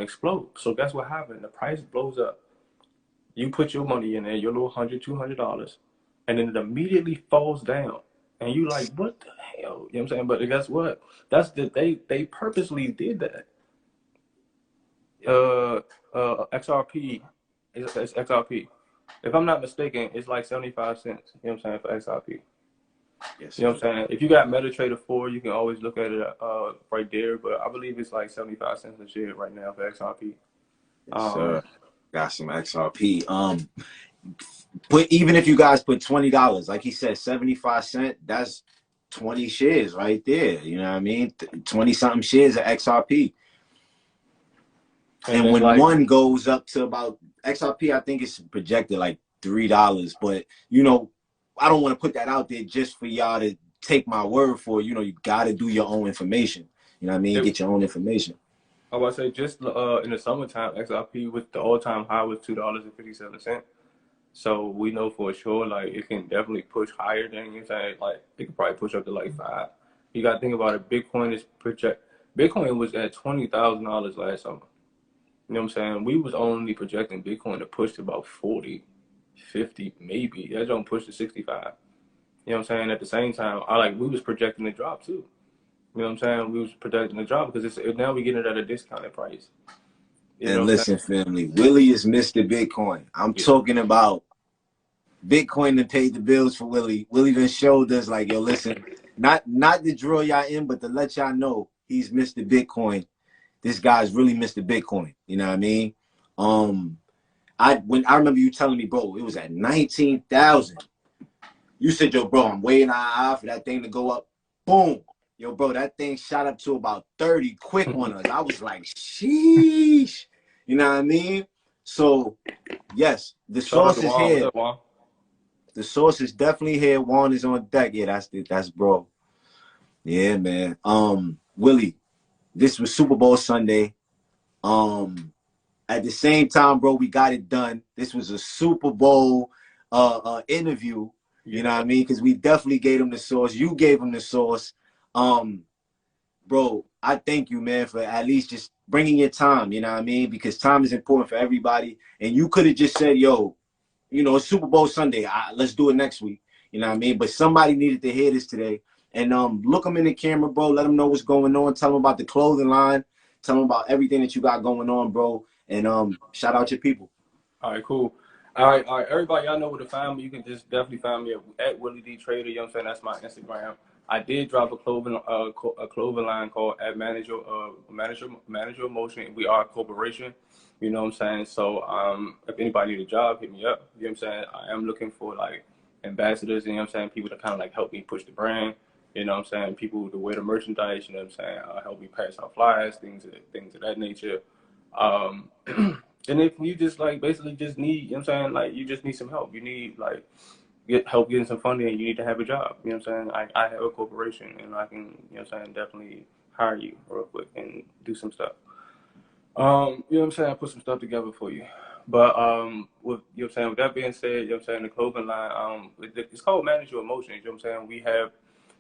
explodes. So guess what happened? The price blows up. You put your money in there, your little $100, $200, and then it immediately falls down. And you like, what the hell? You know what I'm saying? But guess what? They purposely did that. XRP it's XRP. If I'm not mistaken, it's like 75 cents. You know what I'm saying, for XRP. Yes, You know what I'm saying? If you got MetaTrader 4, you can always look at it right there. But I believe it's like 75 cents a share right now for XRP. Yes, sir. Got some XRP. Even if you guys put $20, like he said, 75 cents, that's 20 shares right there. You know what I mean? 20 something shares of XRP. And when like, one goes up to about XRP, I think it's projected like $3. But you know, I don't want to put that out there just for y'all to take my word for it. You know, you got to do your own information. You know what I mean? Get your own information. I would say just in the summertime, XRP with the all-time high was $2.57. So we know for sure, like, it can definitely push higher than you say. Like, it could probably push up to like 5. You got to think about it. Bitcoin was at $20,000 last summer. You know what I'm saying? We was only projecting Bitcoin to push to about 40, 50, maybe. That don't push to 65. You know what I'm saying? At the same time, we was projecting the drop too. You know what I'm saying? We was projecting the drop because now we get it at a discounted price. And listen, family, Willie is Mr. Bitcoin. I'm talking about Bitcoin that paid the bills for Willie. Willie done showed us, like, yo, listen, not to draw y'all in, but to let y'all know he's Mr. Bitcoin. This guy's really Mr. Bitcoin. You know what I mean? I remember you telling me, bro, it was at 19,000. You said, yo, bro, I'm waiting for that thing to go up. Boom. Yo, bro, that thing shot up to about 30 quick on us. I was like, sheesh. You know what I mean? So, yes, the source is here. The source is definitely here. Juan is on deck. Yeah, that's bro. Yeah, man. Willie, this was Super Bowl Sunday. At the same time, bro, we got it done. This was a Super Bowl interview. You know what I mean? Because we definitely gave him the source. You gave him the source. Bro, I thank you, man, for at least just bringing your time. You know what I mean? Because time is important for everybody. And you could have just said, yo, you know, it's Super Bowl Sunday. Let's do it next week. You know what I mean? But somebody needed to hear this today. And look them in the camera, bro. Let them know what's going on. Tell them about the clothing line. Tell them about everything that you got going on, bro. And shout out your people. All right, cool. All right. Everybody, y'all know where to find me. You can just definitely find me at Willy D Trader. You know what I'm saying? That's my Instagram. I did drop a clothing line called at Manager Emotion. We are a corporation. You know what I'm saying? So if anybody need a job, hit me up. You know what I'm saying? I am looking for like ambassadors. You know what I'm saying? People to kind of like help me push the brand. You know what I'm saying? People to wear the merchandise. You know what I'm saying? Help me pass out flyers, things of that nature. And if you just like basically just need, you know what I'm saying, like you just need some help. You need like help getting some funding and you need to have a job. You know what I'm saying? I have a corporation and I can, you know what I'm saying, definitely hire you real quick and do some stuff. You know what I'm saying? Put some stuff together for you. But with you know what I'm saying, with that being said, you know what I'm saying, the clothing line, it's called Manage Your Emotions. You know what I'm saying?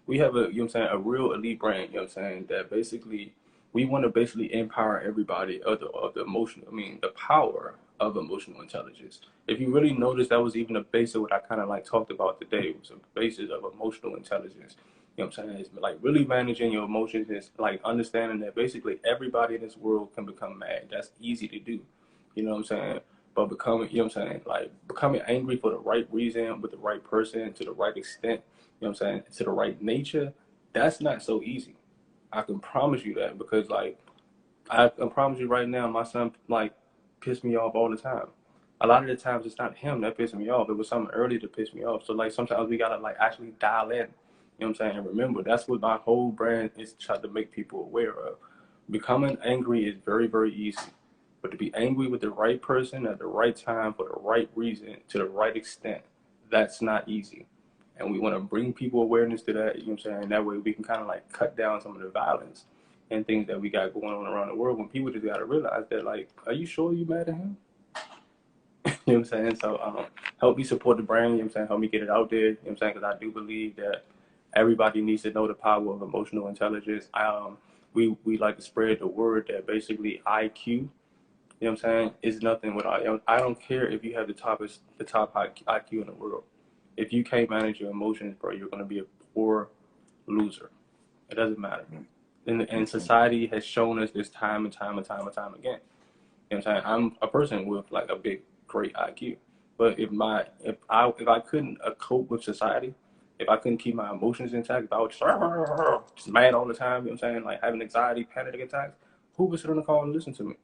We have a, you know what I'm saying, a real elite brand, you know what I'm saying, that basically we want to basically empower everybody of the emotional, the power of emotional intelligence. If you really notice, that was even the base of what I kind of like talked about today. It was a basis of emotional intelligence. You know what I'm saying? It's like really managing your emotions is like understanding that basically everybody in this world can become mad. That's easy to do. You know what I'm saying? But becoming, you know what I'm saying? Like becoming angry for the right reason, with the right person, to the right extent, you know what I'm saying? To the right nature, that's not so easy. I can promise you that because like I can promise you right now, my son like pissed me off all the time. A lot of the times it's not him that pissed me off. It was something early to piss me off. So like sometimes we gotta like actually dial in. You know what I'm saying? And remember, that's what my whole brand is trying to make people aware of. Becoming angry is very, very easy. But to be angry with the right person at the right time for the right reason to the right extent, that's not easy. And we want to bring people awareness to that, you know what I'm saying? That way we can kind of like cut down some of the violence and things that we got going on around the world when people just got to realize that, like, are you sure you mad at him? You know You know what I'm saying? So help me support the brand, you know what I'm saying? Help me get it out there, you know what I'm saying? Because I do believe that everybody needs to know the power of emotional intelligence. We like to spread the word that basically IQ, you know what I'm saying, is nothing without. I don't care if you have the top IQ in the world. If you can't manage your emotions, bro, you're going to be a poor loser. It doesn't matter. And society has shown us this time and time again. You know what I'm saying? I'm a person with like a great IQ. But if I couldn't cope with society, if I couldn't keep my emotions intact, if I was just mad all the time, you know what I'm saying, like having anxiety, panic attacks, who would sit on the call and listen to me?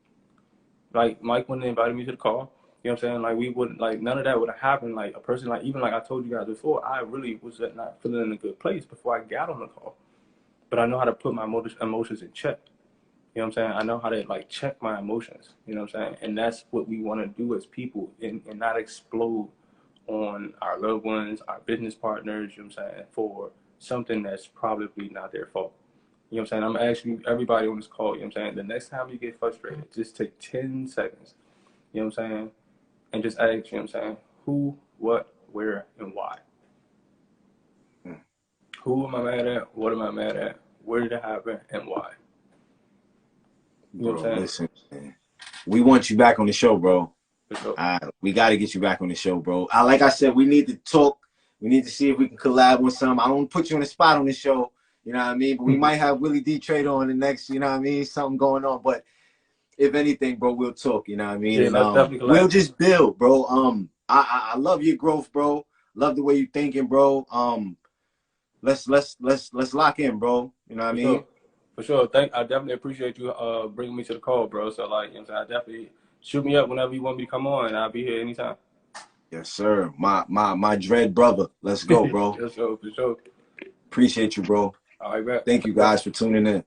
Like Mike wouldn't invite me to the call. You know what I'm saying? Like we wouldn't, like none of that would have happened. Like a person, like even like I told you guys before, I really was not feeling in a good place before I got on the call. But I know how to put my emotions in check. You know what I'm saying? I know how to like check my emotions. You know what I'm saying? And that's what we want to do as people, and not explode on our loved ones, our business partners, you know what I'm saying, for something that's probably not their fault. You know what I'm saying? I'm asking everybody on this call, you know what I'm saying, the next time you get frustrated, just take 10 seconds, you know what I'm saying, and just ask, you know what I'm saying, who, what, where, and why. Who am I mad at? What am I mad at? Where did it happen? And why? You know what I'm saying? Listen, man. We want you back on the show, bro. For sure. We got to get you back on the show, bro. Like I said, we need to talk. We need to see if we can collab with some. I don't put you on the spot on the show, you know what I mean? But we might have Willy D Trader on the next, you know what I mean? Something going on. But if anything, bro, we'll talk, you know what I mean? Yeah, and we'll just build, bro. I love your growth, bro. Love the way you thinking, bro. Let's lock in, bro. You know what I mean? Sure. For sure. I definitely appreciate you bringing me to the call, bro. So like, you know what I'm saying, I definitely shoot me up whenever you want me to come on, and I'll be here anytime. Yes, sir. My dread brother. Let's go, bro. Yes, sir, for sure. Appreciate you, bro. All right, man. Thank you guys for tuning in.